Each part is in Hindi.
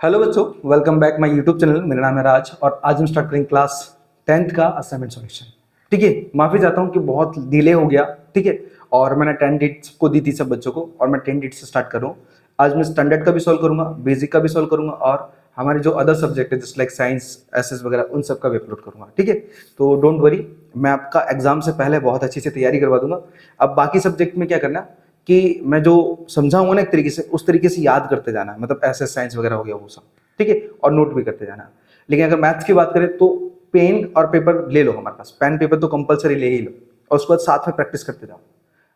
हेलो बच्चों, welcome back my YouTube channel. मेरा नाम है राज और आज हम स्टार्ट करेंगे क्लास 10th का असाइनमेंट सॉल्यूशन। ठीक है, माफ़ी चाहता हूँ कि बहुत डिले हो गया। ठीक है, और मैंने 10 डेट्स को दी थी सब बच्चों को और मैं 10 डेट से स्टार्ट कर रहा हूँ। आज मैं स्टैंडर्ड का भी सॉल्व करूँगा, बेसिक का भी सॉल्व करूँगा और हमारे जो अदर सब्जेक्ट है जस्ट लाइक साइंस, एसएस वगैरह, उन सब का भी अपलोड करूँगा। ठीक है, तो डोंट वरी, मैं आपका एग्जाम से पहले बहुत अच्छी से तैयारी करवा दूंगा। अब बाकी सब्जेक्ट में क्या करना कि मैं जो समझाऊंगा ना एक तरीके से, उस तरीके से याद करते जाना है, मतलब एसएस साइंस वगैरह हो गया वो सब। ठीक है, और नोट भी करते जाना। लेकिन अगर मैथ्स की बात करें तो पेन और पेपर ले लो, हमारे पास पेन पेपर तो कंपलसरी ले ही लो और उसके बाद साथ में प्रैक्टिस करते जाओ।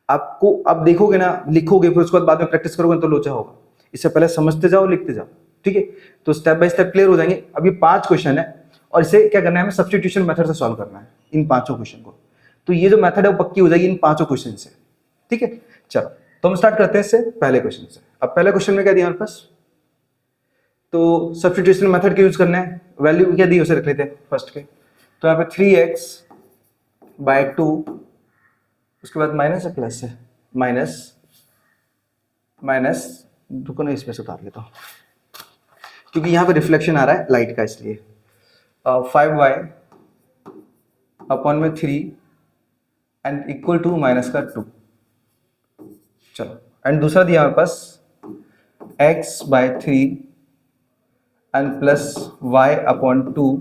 आपको अब देखोगे ना, लिखोगे, फिर उसके बाद में प्रैक्टिस करोगे तो लोचा होगा। इससे पहले समझते जाओ, लिखते जाओ। ठीक है, तो स्टेप बाय स्टेप क्लियर हो जाएंगे। अभी 5 क्वेश्चन है और इसे क्या करना है, हमें सब्स्टिट्यूशन मेथड से सॉल्व करना है इन 5 क्वेश्चन को। तो ये जो मेथड है वो पक्की हो जाएगी इन 5 क्वेश्चन से। ठीक है, चलो तो हम स्टार्ट करते हैं इससे पहले क्वेश्चन से। अब पहले क्वेश्चन में क्या दिया हमारे पास, तो सब्स्टिट्यूशन मेथड का यूज करना है। वैल्यू क्या दी उसे रख लेते हैं फर्स्ट के। तो यहाँ पे 3x/2, उसके बाद माइनस है प्लस है, माइनस माइनस, रुको ना इसमें से उतार लेता हूँ क्योंकि यहाँ पे रिफ्लेक्शन आ रहा है लाइट का, इसलिए 5y/3 and equal to minus का 2। चलो, एंड दूसरा दिया हमारे पास x/3 and plus y/2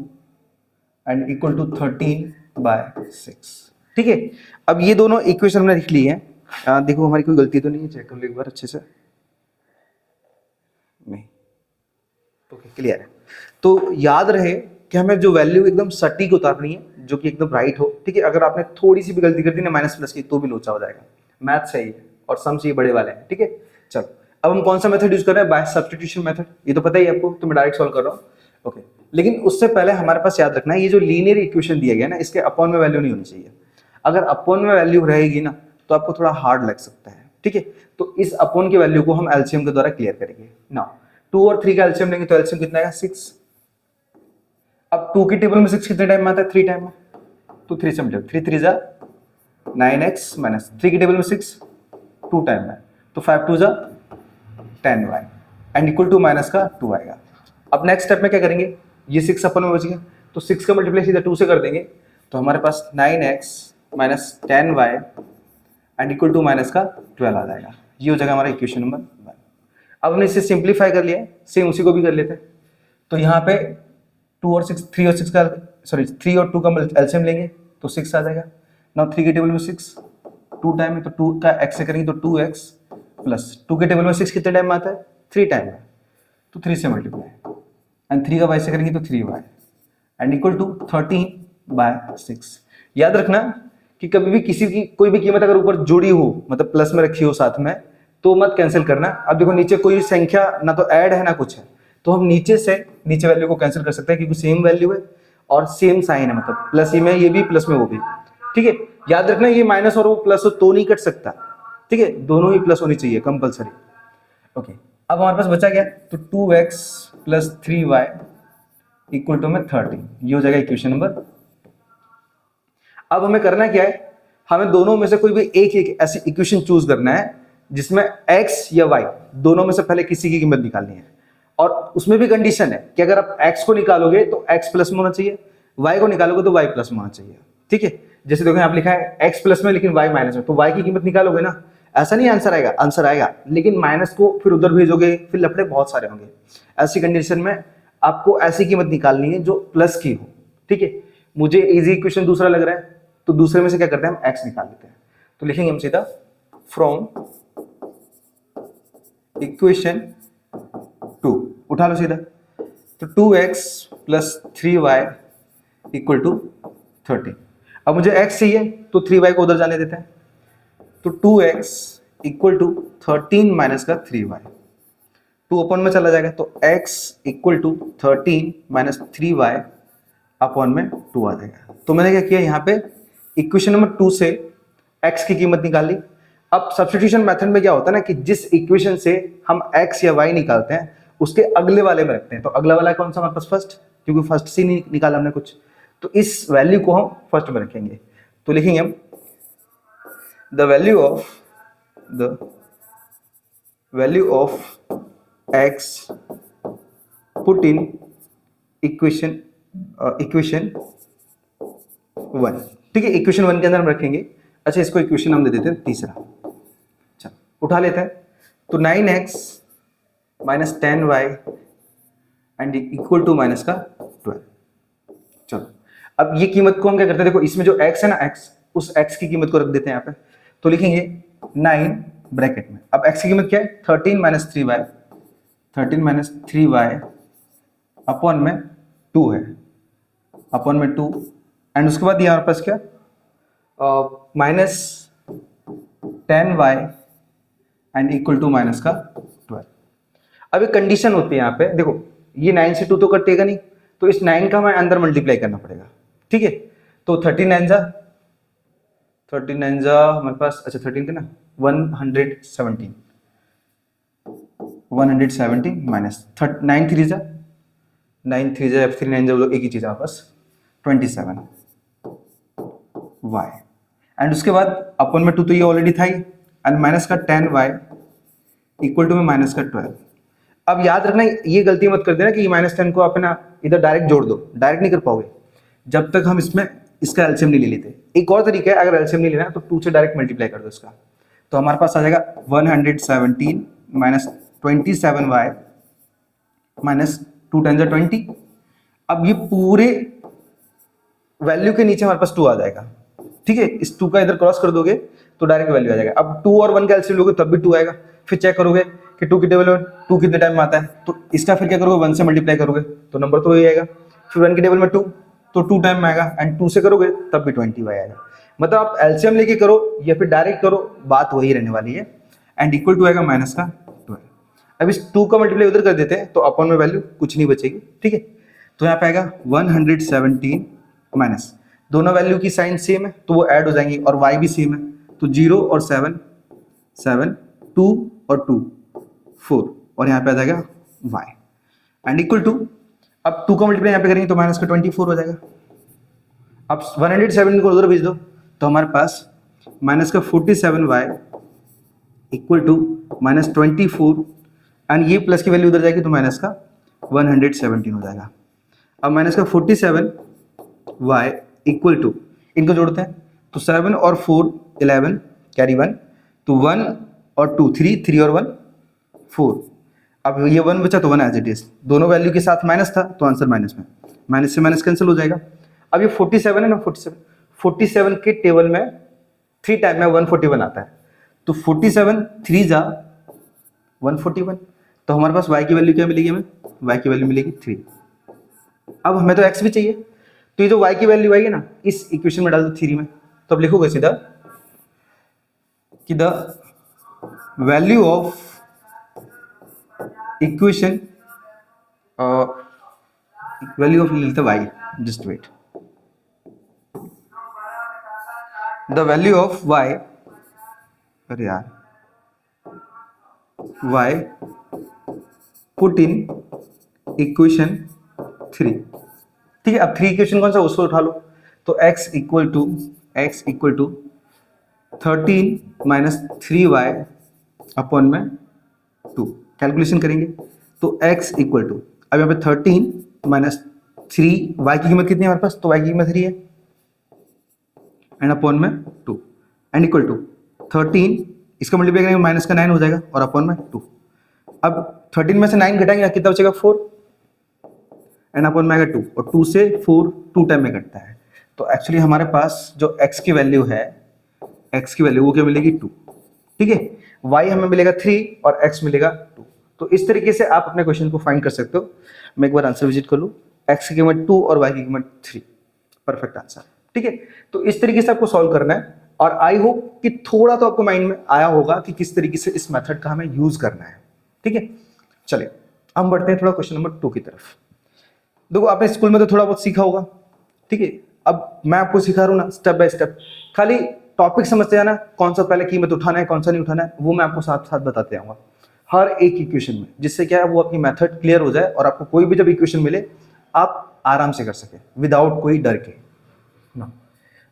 and equal to 13/6। ठीक है, अब ये दोनों इक्वेशन हमने लिख ली है। देखो हमारी कोई गलती तो नहीं है, चेक कर लो एक बार अच्छे से। नहीं, ओके क्लियर है। तो याद रहे कि हमें जो वैल्यू एकदम सटीक उतारनी है, जो कि एकदम राइट हो। ठीक है, अगर आपने थोड़ी सी भी गलती कर दी ना माइनस प्लस की, तो भी लोचा हो जाएगा। मैथ सही है और सम चाहिए बड़े वाले हैं। ठीक है, चलो अब हम कौन सा मेथड यूज कर रहे हैं, बाय सब्स्टिट्यूशन मेथड। ये तो पता ही है आपको, तो मैं डायरेक्ट सॉल्व कर रहा हूँ। ओके, लेकिन उससे पहले हमारे पास याद रखना है, ये जो लीनियर इक्वेशन दिया गया ना, इसके अपॉन में वैल्यू नहीं होनी चाहिए। अगर अपॉन में वैल्यू रहेगी ना तो आपको थोड़ा हार्ड लग सकता है। ठीक है, तो इस अपॉन की वैल्यू को हम एलसीएम के द्वारा क्लियर करेंगे ना। 2 और 3 का एलसीएम लेंगे तो एलसीएम कितना आएगा, 6। अब 2 की टेबल में 6 कितने टाइम में आता है, 3 टाइम में। तो 3 से मल्टीप्लाई, 3 3 जा 9x माइनस 3 की टेबल में 6 2 टाइम में, तो 5 2 जा 10y and equal to minus का 2 आएगा। अब नेक्स्ट स्टेप में क्या करेंगे, ये 6 अपन में बच गया तो 6 का मल्टीप्लाई सीधा 2 से कर देंगे, तो हमारे पास 9x minus 10y and equal to minus का 12 आ जाएगा। ये हो जाएगा हमारा इक्वेशन नंबर 1। अब हमने इसे सिंप्लीफाई कर लिया, सेम उसी को भी कर लेते हैं। तो यहाँ पे 2 और 6, 3 और 6 का, सॉरी 3 और 2 का एलसीएम लेंगे तो 6 आ जाएगा। नाउ 3 के टेबल में 6 2 टाइम में, तो 2 का x से करेंगे तो 2x प्लस 2 के टेबल में 6 कितने टाइम में आता है, 3 टाइम में, तो 3 से मल्टीप्लाई एंड 3 का y से करेंगे तो 3y एंड इक्वल टू 13/6। याद रखना कि कभी भी किसी की कोई भी कीमत अगर ऊपर जुड़ी हो, मतलब प्लस में रखी हो साथ में, तो मत कैंसिल करना। अब देखो नीचे कोई संख्या ना तो ऐड है ना कुछ है, तो हम नीचे से नीचे वैल्यू को कैंसिल कर सकते हैं क्योंकि सेम वैल्यू है और सेम साइन है, मतलब प्लस ही में ये भी प्लस में वो भी। ठीक है, याद रखना ये माइनस और वो प्लस हो तो नहीं कट सकता। ठीक है, दोनों ही प्लस होनी चाहिए कंपलसरी। ओके, अब हमारे पास बचा क्या, तो 2x plus 3y equal to में 30। ये हो जाएगा इक्वेशन नंबर। अब हमें करना क्या है, हमें दोनों में से कोई भी एक ऐसी इक्वेशन चूज करना है जिसमें x या y दोनों में से पहले किसी की कीमत निकालनी है। और उसमें भी कंडीशन है कि अगर आप x को निकालोगे तो x प्लस में होना चाहिए, y को निकालोगे तो y प्लस में होना चाहिए। ठीक है, जैसे देखो यहाँ लिखा है x प्लस में लेकिन y माइनस में, तो y की कीमत निकालोगे ना, ऐसा नहीं आंसर आएगा, आंसर आएगा लेकिन माइनस को फिर उधर भेजोगे, फिर लफड़े बहुत सारे होंगे। ऐसी कंडीशन में आपको ऐसी कीमत निकालनी है जो प्लस की हो। ठीक है, मुझे इजी इक्वेशन दूसरा लग रहा है तो दूसरे में से क्या करते हैं, हम x निकाल लेते हैं। तो लिखेंगे हम सीधा फ्रॉम इक्वेशन 2, उठा लो सीधा, तो 2x plus 3y equal to 30। अब मुझे x चाहिए तो 3y को उधर जाने देते हैं, तो 2x इक्वल टू 13 माइनस का 3y, 2 अपॉन में चला जाएगा तो x इक्वल टू 13 माइनस 3y अपॉन में 2 आ जाएगा। तो मैंने क्या किया, यहाँ पे इक्वेशन नंबर 2 से x की कीमत निकाली। अब सब्स्टिट्यूशन मेथड में क्या होता है ना कि जिस इक्वेशन से हम x या y निकालते हैं उसके अगले वाले में रखते हैं। तो अगला वाला कौन सा हमारे पास, फर्स्ट, क्योंकि फर्स्ट से नहीं निकाला हमने कुछ, तो इस वैल्यू को हम फर्स्ट में रखेंगे। तो लिखेंगे हम the value of x put in equation equation 1, ठीक है, इक्वेशन 1 के अंदर हम रखेंगे। अच्छा, इसको इक्वेशन हम दे देते हैं तीसरा। चलो उठा लेते हैं। तो 9x minus 10y and equal to minus का 12। चलो अब ये कीमत को हम क्या करते हैं, देखो इसमें जो x है ना, x, उस x की कीमत को रख देते हैं यहाँ पे। तो लिखेंगे 9 ब्रैकेट में, अब x की कीमत क्या है, 13 माइनस 3y, 13 माइनस 3y अपॉन में 2 है, अपॉन में 2, एंड उसके बाद ये हमारे पास क्या, minus 10y and equal to minus का 12। अब एक कंडीशन होती है यहाँ पे, देखो ये 9 से 2 तो कटेगा नहीं, तो इस 9 का हमें अंदर मल्टीप्लाई करना पड़ेगा, ठीक है। तो 39 जा हमारे पास, अच्छा 13 का ना 117 माइनस 9 3 जा F3 9 जा, एक ही चीज है बस, 27 y, एंड उसके बाद अपन में 2 तो ये ऑलरेडी था ही, एंड माइनस का 10y इक्वल टू में माइनस का 12। अब याद रखना ये गलती मत कर देना कि माइनस 10 को आप ना इधर डायरेक्ट जोड़ दो, डायरेक्ट नहीं कर पाओगे जब तक हम इसमें इसका एलसीएम नहीं ले लेते। एक और तरीका है, अगर एलसीएम नहीं लेना तो 2 से डायरेक्ट मल्टीप्लाई कर दो इसका, तो हमारे पास आ जाएगा 117 माइनस 27y माइनस 2 10 20। अब ये पूरे वैल्यू के नीचे हमारे पास 2 आ जाएगा, ठीक है। इस 2 का इधर क्रॉस कर दोगे तो डायरेक्ट वैल्यू आ जाएगा। अब 2 और 1 का एलसीएम लोगे तब भी 2 आएगा, फिर चेक करोगे कि 2 कितने टेबल में 2 कितने टाइम में आता है, तो इसका फिर क्या करोगे, 1 से मल्टीप्लाई करोगे तो नंबर तो वही आएगा, फिर 1 के टेबल में 2 तो 2 टाइम में आएगा, एंड 2 से करोगे तब भी 20 आएगा। मतलब आप एलसीएम लेके करो या फिर डायरेक्ट करो, बात वही रहने वाली है, एंड इक्वल टू आएगा माइनस का 12। अब इस 2 का मल्टीप्लाई उधर कर देते हैं तो अपन में वैल्यू कुछ नहीं बचेगी, ठीक है। तो यहाँ पे आएगा 117 माइनस, दोनों वैल्यू की साइन सेम है तो वो ऐड हो जाएंगी, और y भी सेम है, तो 0 और 7 7 2 और 2 4, और यहाँ पे आ जाएगा y एंड इक्वल टू, अब 2 का मल्टीप्लाई यहाँ पे करेंगे तो माइनस का 24 हो जाएगा। अब 107 को उधर भेज दो तो हमारे पास माइनस का 47y equal to minus 24, and ये प्लस की वैल्यू उधर जाएगी तो माइनस का 117 हो जाएगा। अब माइनस का 47y इक्वल टू, इनको जोड़ते हैं तो 7 और 4 11 कैरी 1, तो 1 और 2 3 और 1 4। अब ये 1 बचा तो 1 एज इट इज, दोनों वैल्यू के साथ माइनस था तो आंसर माइनस में, माइनस से माइनस कैंसिल हो जाएगा। अब ये 47 है ना, 47 के टेबल में 3 टाइम में 141 आता है, तो 47 3 जा 141, तो हमारे पास y की वैल्यू क्या मिलेगी, हमें y की वैल्यू मिलेगी 3। अब हमें तो x भी चाहिए, तो ये जो y की वैल्यू आएगी ना इस इक्वेशन में डाल दो 3 में, तो अब लिखोगे सीधा कि the value of equation value of y, just wait, the value of y, अरे यार y पुट इन इक्वेशन 3, ठीक है। अब 3 इक्वेशन कौन सा, उसको उठा लो, तो x इक्वल टू 13 माइनस 3y अपॉन में 2, कैलकुलेशन करेंगे तो x इक्वल टू, अब यहाँ पे 13 माइनस 3, y की कीमत कितनी है हमारे पास, तो y की कीमत 3 है, एंड अपॉन में 2, एंड इक्वल टू 13, इसका मल्टीप्लाई करेंगे माइनस का 9 हो जाएगा, और अपॉन में 2। अब 13 में से 9 घटाएंगे कितना बचेगा 4, एंड अपॉन में आएगा 2, और 2 से 4 2 टाइम में घटता है, तो एक्चुअली हमारे पास जो x की वैल्यू है, x की वैल्यू वो क्या मिलेगी 2, ठीक है। y हमें मिलेगा 3 और x मिलेगा 2। तो इस तरीके से आप अपने क्वेश्चन को फाइंड कर सकते हो। मैं एक बार आंसर विजिट कर लूँ, x की कीमत 2 और y की कीमत 3, परफेक्ट आंसर, ठीक है। तो इस तरीके से आपको सॉल्व करना है, और आई होप कि थोड़ा तो आपको माइंड में आया होगा कि किस तरीके से इस मेथड का हमें यूज करना है, ठीक है। चलिए हम बढ़ते हैं थोड़ा क्वेश्चन नंबर 2 की तरफ। देखो आपने स्कूल में तो थोड़ा बहुत सीखा होगा, ठीक है। अब मैं आपको सिखा रहा हूँ ना स्टेप बाय स्टेप, खाली टॉपिक समझते जाना, कौन सा पहले कीमत उठाना है कौन सा नहीं उठाना है वो मैं आपको साथ साथ बताते आऊँगा हर एक इक्वेशन में, जिससे क्या है वो अपनी मेथड क्लियर हो जाए और आपको कोई भी जब इक्वेशन मिले आप आराम से कर सके विदाउट कोई डर के ना।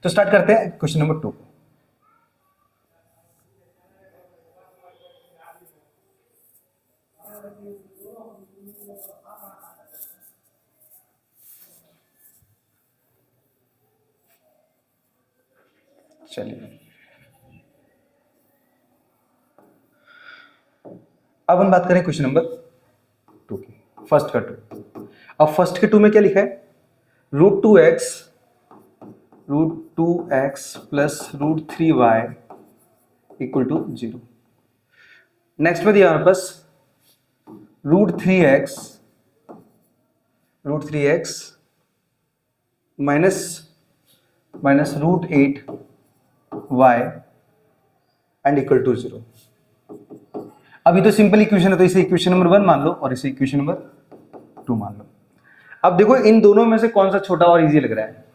तो स्टार्ट करते हैं क्वेश्चन नंबर 2। चलिए अब हम बात करें क्वेश्चन नंबर 2 की, फर्स्ट का 2। अब फर्स्ट के 2 में क्या लिखा है, √2x plus √3y equal to 0। Next में दिया हमारे पास √3x minus √8y and equal to 0। अभी तो सिंपल इक्वेशन है, तो इसे इक्वेशन नंबर 1 मान लो और इसे इक्वेशन नंबर 2 मान लो। अब देखो इन दोनों में से कौन सा छोटा और इजी लग रहा है,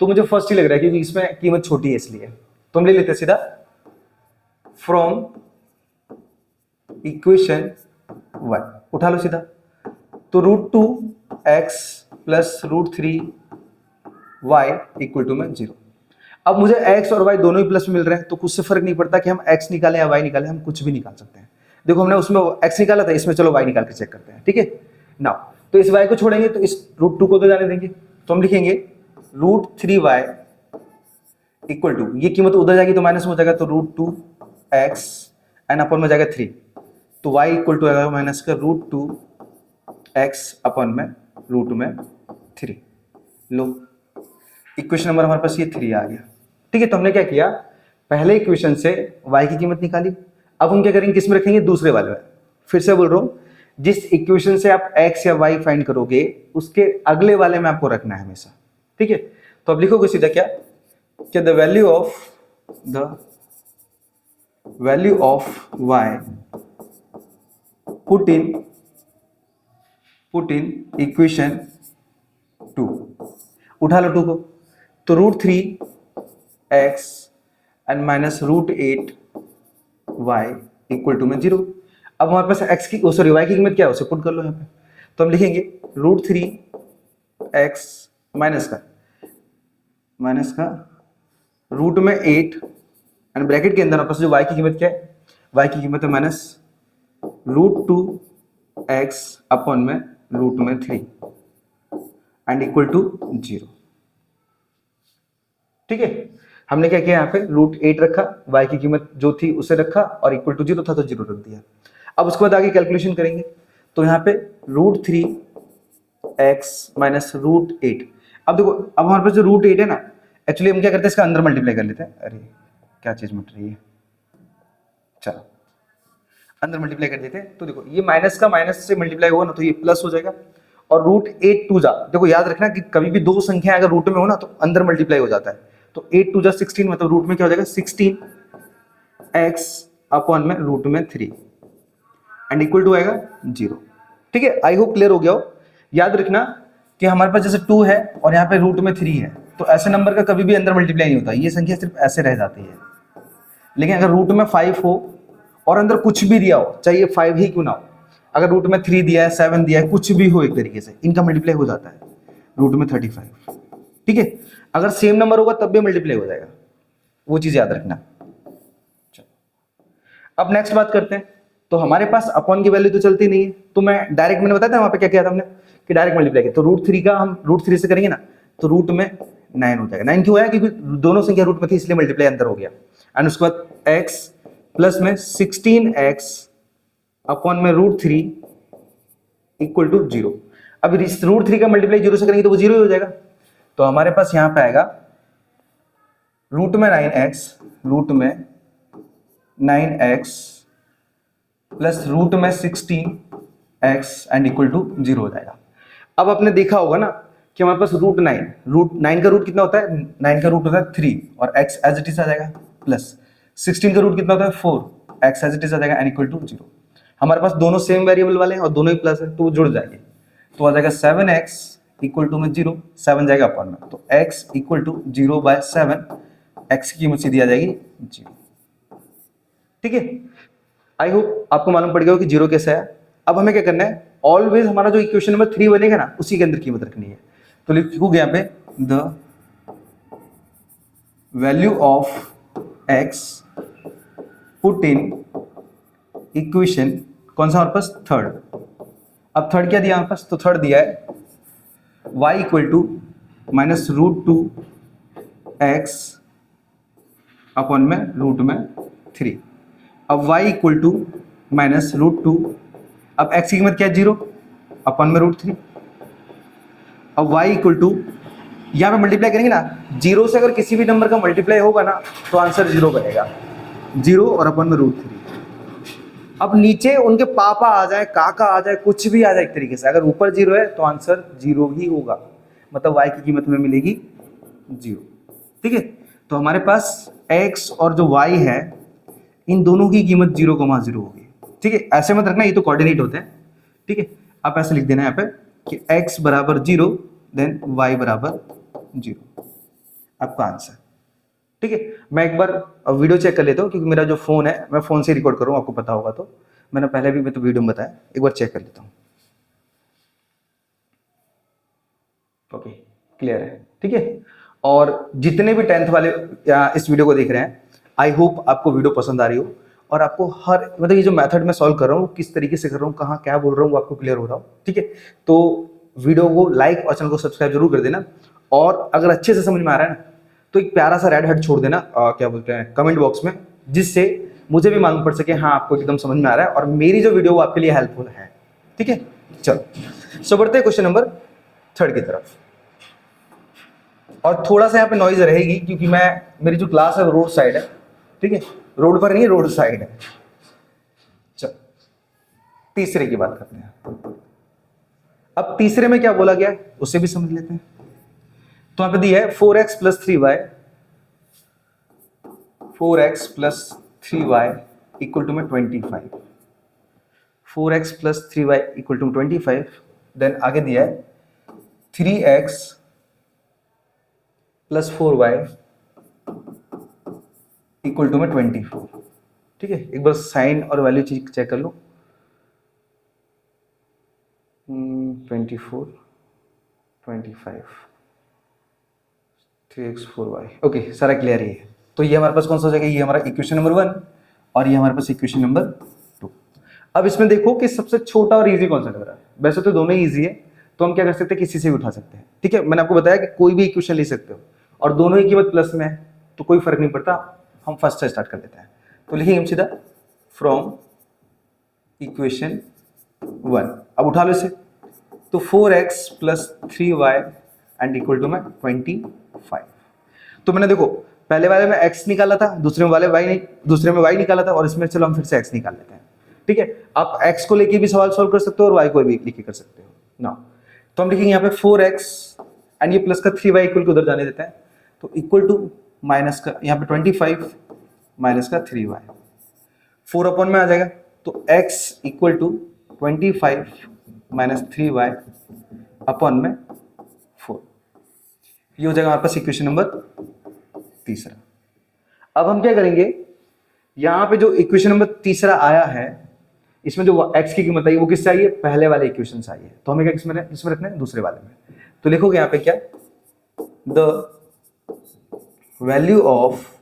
तो मुझे फर्स्ट ही लग रहा है क्योंकि इसमें कीमत छोटी है इसलिए। तो हम ले लेते हैं सीधा फ्रॉम इक्वेशन 1, उठा लो सीधा। तो √2x plus √3y equal to में 0। अब मुझे x और y दोनों ही प्लस में मिल रहे हैं, तो कुछ से फर्क नहीं पड़ता कि हम x निकालें या y निकालें, हम कुछ भी निकाल सकते हैं। देखो हमने उसमें x निकाला था, इसमें चलो y निकाल के चेक करते हैं, ठीक है नाउ। तो इस y को छोड़ेंगे तो इस √2 को तो जाने देंगे, तो हम लिखेंगे √3y इक्वल टू, ये कीमत उधर जाएगी तो माइनस में हो जाएगा, तो √2x एंड अपन में जाएगा 3, तो y इक्वल टू आएगा माइनस का √2x अपन में √3। लो इक्वेशन नंबर हमारे पास ये 3 आ गया, ठीक है। तो हमने क्या किया, पहले इक्वेशन से y की कीमत निकाली। अब हम क्या करेंगे, किस में रखेंगे, दूसरे वाले में। फिर से बोल रहा हूं, जिस इक्वेशन से आप x या y फाइंड करोगे उसके अगले वाले में आपको रखना है हमेशा, ठीक है। तो अब लिखोगे सीधा क्या, कि the value of y put in equation 2, उठा लो 2 को। तो √3x and minus √8y equal to में 0। अब हमारे पास x की y की कीमत क्या है, उसे पुट कर लो यहाँ पे। तो हम लिखेंगे √3x माइनस का रूट में 8 एंड ब्रैकेट के अंदर हमारे पास जो y की कीमत क्या है, y की कीमत है माइनस √2x अपन में √3 एंड इक्वल टू 0, ठीक है। हमने क्या किया, यहाँ पे √8 रखा, y की कीमत जो थी उसे रखा और इक्वल टू 0 था तो 0 रख दिया। अब उसके बाद आगे कैलकुलेशन करेंगे, तो यहाँ पे √3x माइनस √8। अब देखो, अब हमारे पास जो √8 है ना, एक्चुअली हम क्या करते हैं, इसका अंदर मल्टीप्लाई कर लेते हैं। अरे क्या चीज मिट रही है, चलो अंदर मल्टीप्लाई कर देते हैं। तो देखो ये माइनस का माइनस से मल्टीप्लाई होगा ना, तो ये प्लस हो जाएगा। और √8 2 जा, देखो याद रखना कि कभी भी दो संख्या अगर रूट में हो ना तो अंदर मल्टीप्लाई हो जाता है। तो 8 2 जा 16, मतलब रूट में क्या हो जाएगा 16x अपॉन में √3 एंड इक्वल टू आएगा 0, ठीक है। आई होप क्लियर हो गया हो। याद रखना कि हमारे पास जैसे 2 है और यहाँ पे √3 है, तो ऐसे नंबर का कभी भी अंदर मल्टीप्लाई नहीं होता, ये संख्या सिर्फ ऐसे रह जाती है। लेकिन अगर रूट में 5 हो और अंदर कुछ भी दिया हो, चाहे 5 ही क्यों ना हो, अगर रूट में 3 दिया है, 7 दिया है, कुछ भी हो, एक तरीके से इनका मल्टीप्लाई हो जाता है रूट में 35, ठीक है। अगर सेम नंबर होगा तब भी मल्टीप्लाई हो जाएगा, वो चीज याद रखना। अब नेक्स्ट बात करते हैं। तो हमारे पास अपॉन की वैल्यू तो चलती नहीं है, तो मैं डायरेक्ट, मैंने बताया था वहां पे क्या किया था हमने कि डायरेक्ट मल्टीप्लाई किया। तो √3 का हम √3 से करेंगे ना, तो रूट में 9 हो जाएगा। 9 क्यों है, क्योंकि दोनों संख्या रूट में थी इसलिए मल्टीप्लाई अंदर हो गया। एंड उसके बाद x प्लस में 16x अपॉन में √3 इक्वल टू 0। अब √3 का मल्टीप्लाई 0 से करेंगे तो वो 0 ही हो जाएगा। तो हमारे पास यहां पे आएगा रूट में 9x प्लस रूट में 16x एंड इक्वल टू 0 हो जाएगा। अब आपने देखा होगा ना कि हमारे पास √9 का रूट कितना होता है, 9 का रूट होता है 3 और x एज इट इज आ जाएगा, प्लस 16 का रूट कितना होता है 4, x एज इट इज आ जाएगा एंड इक्वल टू 0। हमारे पास दोनों सेम वेरिएबल वाले हैं और दोनों ही प्लस है, तो वो जुड़ जाएंगे। तो आ जाएगा 7x इक्वल टू में 0, 7 जाएगा अपन में, तो x इक्वल टू 0/7, x की कीमत सीधी आ जाएगी 0, ठीक है। आई होप आपको मालूम पड़ गया हो कि 0 कैसा है। अब हमें क्या करना है, ऑलवेज हमारा जो इक्वेशन नंबर 3 बनेगा ना उसी के अंदर कीमत रखनी है। तो लिखूंगा यहाँ पे the value of x put in equation, कौन सा हमारे पास, थर्ड। अब थर्ड क्या दिया हमारे पास, तो थर्ड दिया है y equal to minus √2x upon में रूट में 3। अब y equal to minus root 2, अब x की कीमत क्या है 0 अपॉन में रूट 3। अब y इक्वल टू, यहाँ पे मल्टीप्लाई करेंगे ना, 0 से अगर किसी भी नंबर का मल्टीप्लाई होगा ना तो आंसर 0 बनेगा, 0 और अपन में रूट 3। अब नीचे उनके पापा आ जाए, काका आ जाए, कुछ भी आ जाए एक तरीके से, अगर ऊपर 0 है तो आंसर 0 ही होगा, मतलब y की कीमत हमें मिलेगी 0। ठीक है, तो हमारे पास x और जो y है इन दोनों की कीमत 0,0 होगी। ठीक है, ऐसे मत रखना, ये तो कोऑर्डिनेट होते हैं। ठीक है, आप ऐसे लिख देना यहाँ पे कि x बराबर 0 देन y बराबर 0, आपका आंसर। ठीक है, मैं एक बार वीडियो चेक कर लेता हूँ क्योंकि मेरा जो फोन है, मैं फोन से रिकॉर्ड करूँ, आपको पता होगा, तो मैंने पहले भी तो वीडियो में बताया, एक बार चेक कर लेता हूँ। ओके, क्लियर है। ठीक है, और जितने भी 10th वाले इस वीडियो को देख रहे हैं, आई होप आपको वीडियो पसंद आ रही हो और आपको हर मतलब ये जो मेथड मैं सॉल्व कर रहा हूँ किस तरीके से कर रहा हूँ, कहाँ क्या बोल रहा हूँ, वो आपको क्लियर हो रहा हो। ठीक है, तो वीडियो को लाइक और चैनल को सब्सक्राइब जरूर कर देना, और अगर अच्छे से समझ में आ रहा है ना तो एक प्यारा सा रेड हार्ट छोड़ देना, क्या बोलते हैं, कमेंट बॉक्स में, जिससे मुझे भी मालूम पड़ सके हाँ आपको एकदम समझ में आ रहा है और मेरी जो वीडियो वो आपके लिए हेल्पफुल है। ठीक है, चलो सो बढ़ते हैं क्वेश्चन नंबर 3 की तरफ। और थोड़ा सा यहाँ पे नॉइज रहेगी क्योंकि मेरी जो क्लास है वो रोड साइड है। ठीक है, रोड पर नहीं, रोड साइड है। चलो तीसरे की बात करते हैं। अब तीसरे में क्या बोला गया उसे भी समझ लेते हैं। तो यहां पे दिया है 4x plus 3y, 4x plus 3y equal to में 25, 4x plus 3y equal to 25। Then आगे दिया है 3x plus 4y equal to में 24। ठीक है, एक बार साइन और वैल्यू चेक कर लो। 24, 25, 3x 4y। ओके, सारा क्लियर ही है। तो ये हमारे पास कौन सा हो जाएगा, ये हमारा इक्वेशन नंबर 1 और ये हमारे पास इक्वेशन नंबर 2। अब इसमें देखो कि सबसे छोटा और इजी कौन सा लग रहा है। वैसे तो दोनों ही इजी है, तो हम क्या कर सकते हैं, किसी से भी उठा सकते हैं। ठीक है, मैंने आपको बताया कि कोई भी इक्वेशन ले सकते हो और दोनों ही कीमत प्लस में है तो कोई फर्क नहीं पड़ता। हम फर्स्ट से स्टार्ट कर लेते हैं, तो लिखेंगे हम सीधा फ्रॉम इक्वेशन 1। अब उठा लो इसे, तो 4x plus 3y and equal to में 25। तो मैंने देखो पहले वाले में x निकाला था, दूसरे में y निकाला था, और इसमें चलो हम फिर से x निकाल लेते हैं। ठीक है, आप x को लेके भी सवाल सॉल्व कर सकते हो और y को भी लेके कर सकते हो ना। तो हम लिखेंगे यहाँ पे 4x एंड ये प्लस का 3y इक्वल को उधर जाने देते हैं, तो इक्वल टू माइनस का यहाँ पे 25 माइनस का 3y, 4 अपॉन में आ जाएगा, तो x इक्वल टू 25 माइनस 3y अपॉन में 4। ये हो जाएगा हमारे पास इक्वेशन नंबर तीसरा। अब हम क्या करेंगे, यहां पे जो इक्वेशन नंबर तीसरा आया है इसमें जो x की कीमत आई वो किससे आई है, पहले वाले इक्वेशन से आई है, तो हमें क्या किसमें रखना है, दूसरे वाले में। तो लिखोगे यहां पे क्या, the value of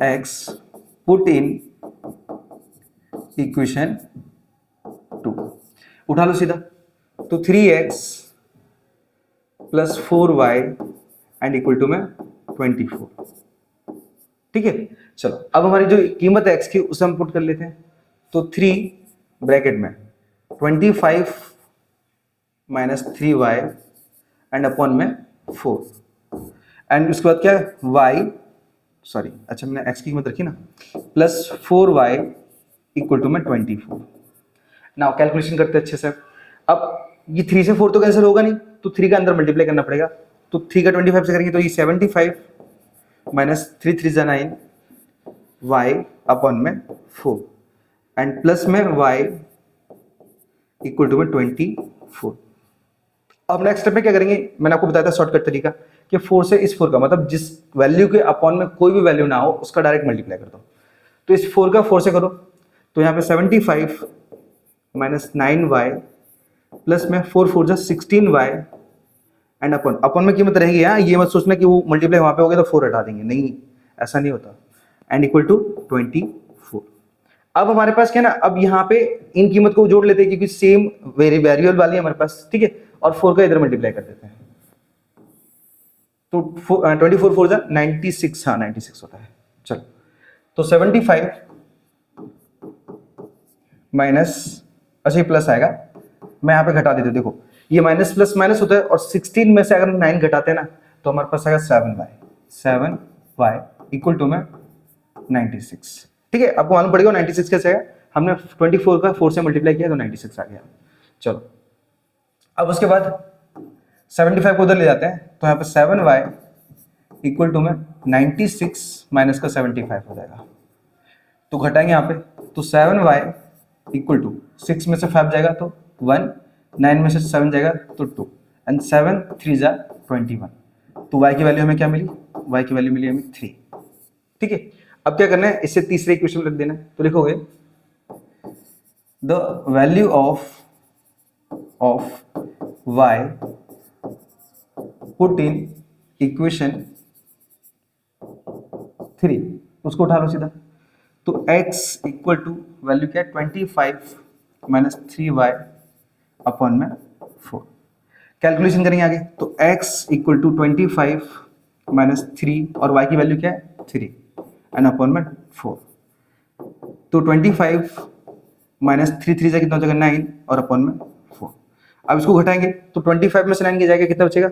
x put in equation 2। उठा लो सीधा, तो 3x plus 4y and equal to में 24। ठीक है, चलो अब हमारी जो कीमत है x की उसे हम पुट कर लेते हैं, तो 3 ब्रैकेट में 25 माइनस 3y एंड अपॉन में 4 एंड उसके बाद क्या है y, सॉरी अच्छा मैंने x की कीमत रखी ना, प्लस 4y इक्वल टू में 24। नाउ कैलकुलेशन करते हैं अच्छे से। अब ये 3 से 4 तो कैंसिल होगा नहीं, तो 3 का अंदर मल्टीप्लाई करना पड़ेगा, तो 3 का 25 से करेंगे तो ये 75 माइनस 3 3 जा 9 y अपॉन में 4 एंड प्लस में y इक्वल टू में 24। अब नेक्स्ट स्टेप में क्या करेंगे, मैंने आपको बताया था शॉर्टकट तरीका कि 4 से इस 4 का मतलब जिस वैल्यू के अपॉन में कोई भी वैल्यू ना हो उसका डायरेक्ट मल्टीप्लाई कर दो। तो इस 4 का 4 से करो, तो यहाँ पे 75 माइनस 9y प्लस में 4 4 जा 16y एंड अपॉन में कीमत रहेगी। यहाँ ये मत सोचना कि वो मल्टीप्लाई वहां पे हो गया तो 4 हटा देंगे, नहीं ऐसा नहीं होता, एंड इक्वल टू 24। अब हमारे पास क्या ना, अब यहाँ पे इन कीमत को जोड़ लेते हैं क्योंकि सेम वेरिएबल वाली है हमारे पास। ठीक है, और 4 का इधर मल्टीप्लाई कर देते हैं, तो 24 4 जा 96, हाँ 96 होता है। चलो, तो 75 माइनस, अच्छा ये प्लस आएगा, मैं यहाँ पे घटा देता हूँ। देखो ये माइनस प्लस माइनस होता है और 16 में से अगर 9 घटाते हैं ना तो हमारे पास आएगा 7y इक्वल टू में 96। ठीक है, आपको मालूम पड़ेगा 96 कैसे आएगा, हमने 24 का 4 से मल्टीप्लाई किया तो 96 आ गया। चलो अब उसके बाद 75 को उधर ले जाते हैं तो यहाँ पे 7y इक्वल टू में 96 माइनस का 75 हो जाएगा। तो घटाएंगे यहाँ पे तो 7y इक्वल टू 6 में से 5 जाएगा तो 1, 9 में से 7 जाएगा तो 2 एंड 7 3 जा 21। तो y की वैल्यू हमें क्या मिली, y की वैल्यू मिली हमें 3। ठीक है, अब क्या करना है, इससे तीसरे इक्वेशन में रख देना है। तो लिखोगे the value of y put in equation 3, उसको उठा लो सीधा। तो x इक्वल टू वैल्यू क्या है 25 माइनस 3y अपॉन में 4। कैलकुलेशन करेंगे आगे तो x इक्वल टू 25 माइनस 3 और y की वैल्यू क्या है 3 एंड अपॉन में 4। तो 25 माइनस 3 3 से कितना हो जाएगा 9 और अपॉन में 4। अब इसको घटाएंगे तो 25 में से 9 की जाएगा कितना बचेगा,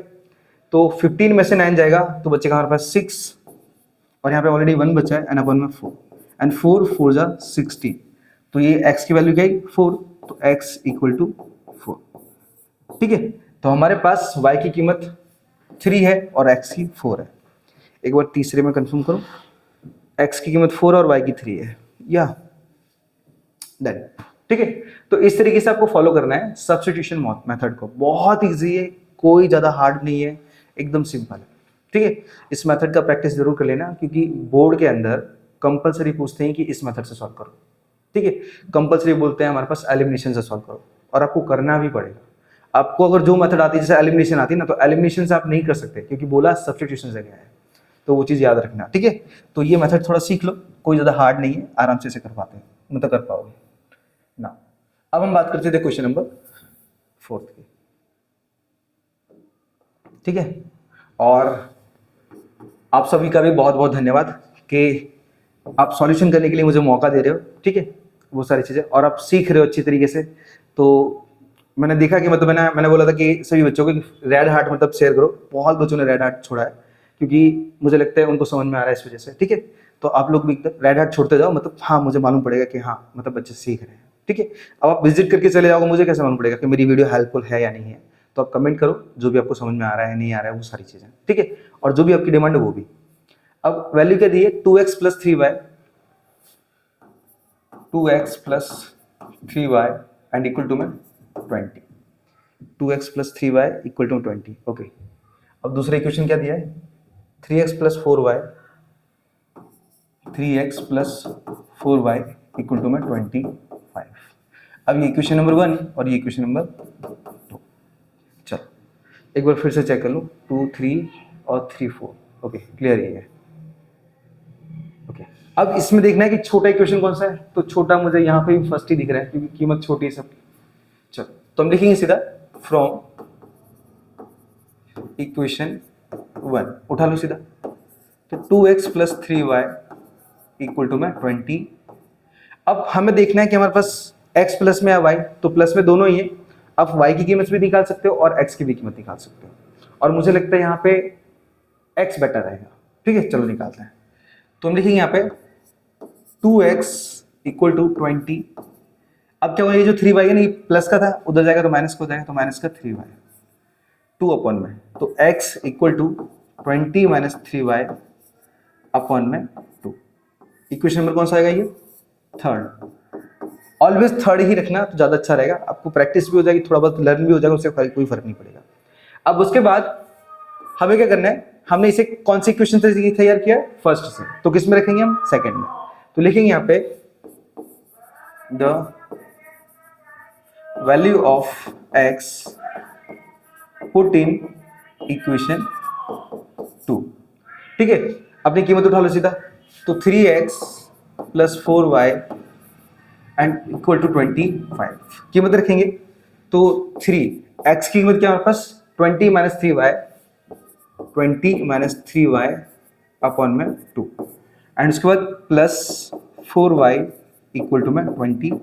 तो 15 में से 9 जाएगा तो बचेगा हमारे पास 6 और यहाँ पे ऑलरेडी 1 बचा है एंड अपॉन में 4 एंड 4 4 जा 16। तो ये x की वैल्यू क्या है 4, तो x इक्वल टू 4। ठीक है, तो हमारे पास y की कीमत 3 है और x की 4 है। एक बार तीसरे में कंफर्म करो, x की कीमत 4 और y की 3 है या डन। ठीक है, तो इस तरीके से आपको फॉलो करना है सब्स्टिट्यूशन मेथड को। बहुत इजी है, कोई ज़्यादा हार्ड नहीं है, एकदम सिंपल है। ठीक है, इस मेथड का प्रैक्टिस जरूर कर लेना क्योंकि बोर्ड के अंदर कंपलसरी पूछते हैं कि इस मेथड से सॉल्व करो। ठीक है, कंपलसरी बोलते हैं हमारे पास एलिमिनेशन से सॉल्व करो और आपको करना भी पड़ेगा। आपको अगर जो मेथड आती है जैसे एलिमिनेशन आती है ना, तो एलिमिनेशन से आप नहीं कर सकते क्योंकि बोला सब्स्टिट्यूशन से गया है, तो वो चीज़ याद रखना। ठीक है, तो ये मेथड थोड़ा सीख लो, कोई ज़्यादा हार्ड नहीं है, आराम से इसे कर पाते हैं, मतलब कर पाओगे ना। अब हम बात करते थे क्वेश्चन नंबर 4 की। ठीक है, और आप सभी का भी बहुत बहुत धन्यवाद कि आप सॉल्यूशन करने के लिए मुझे मौका दे रहे हो। ठीक है, वो सारी चीज़ें, और आप सीख रहे हो अच्छी तरीके से। तो मैंने देखा कि मतलब मैंने बोला था कि सभी बच्चों को रेड हार्ट मतलब शेयर करो, बहुत बच्चों ने रेड हार्ट छोड़ा है क्योंकि मुझे लगता है उनको समझ में आ रहा है इस वजह से। ठीक है, तो आप लोग भी रेड हार्ट छोड़ते जाओ, मतलब हाँ मुझे मालूम पड़ेगा कि हाँ मतलब बच्चे सीख रहे हैं। ठीक है, अब आप विजिट करके चले जाओगे, मुझे कैसे मालूम पड़ेगा कि मेरी वीडियो हेल्पफुल है या नहीं है। तो आप कमेंट करो जो भी आपको समझ में आ रहा है नहीं आ रहा है वो सारी चीज़ें। ठीक है, और जो भी आपकी डिमांड है वो भी। अब वैल्यू क्या दी है 2x plus 3y, 2x plus 3y and equal to में 20। 2x plus 3y equal to 20। Okay, अब दूसरा इक्वेशन क्या दिया है 3x plus 4y, 3x plus 4y equal to में 25। अब ये इक्वेशन नंबर 1 और ये इक्वेशन नंबर 2। चलो एक बार फिर से चेक कर लो, 2 3 और 3 4। ओके, क्लियर है। ओके, अब इसमें देखना है कि छोटा इक्वेशन कौन सा है, तो छोटा मुझे यहाँ पे भी फर्स्ट ही दिख रहा है क्योंकि कीमत छोटी है सबकी। चलो तो हम लिखेंगे सीधा फ्रॉम इक्वेशन 1, उठा लो सीधा। तो 2x plus 3y equal to में 20। अब हमें देखना है कि हमारे पास x प्लस में या y, तो प्लस में दोनों ही है। आप y की कीमत भी निकाल सकते हो और x की भी कीमत निकाल सकते हो, और मुझे लगता है यहाँ पे x बेटर रहेगा। ठीक है, चलो निकालते हैं। तो हम लिखेंगे यहाँ पे 2x इक्वल टू 20। अब क्या हुआ, ये जो 3y है ना, ये प्लस का था, उधर जाएगा तो माइनस को जाएगा, तो माइनस का 3y 2 अपॉन में, तो x इक्वल टू 20 माइनस 3y अपॉन में 2। इक्वेशन नंबर कौन सा आएगा, ये थर्ड। ऑलवेज थर्ड ही रखना तो ज़्यादा अच्छा रहेगा, आपको प्रैक्टिस भी हो जाएगी, थोड़ा बहुत लर्न भी हो जाएगा, उससे कोई फर्क नहीं पड़ेगा। अब उसके बाद हमें क्या करना है, हमने इसे कौन सी इक्वेशन से तैयार किया, फर्स्ट से, तो किस में रखेंगे हम, सेकंड में। तो लिखेंगे यहाँ पे the value of x put in equation 2। ठीक है, अपनी कीमत उठा लो सीधा। तो 3x plus 4y and equal to 25 कीमत रखेंगे। तो 3x की कीमत क्या है हमारे पास 20 माइनस 3y, 20 माइनस 3y अपॉन में 2 एंड उसके बाद प्लस 4y इक्वल टू में 25।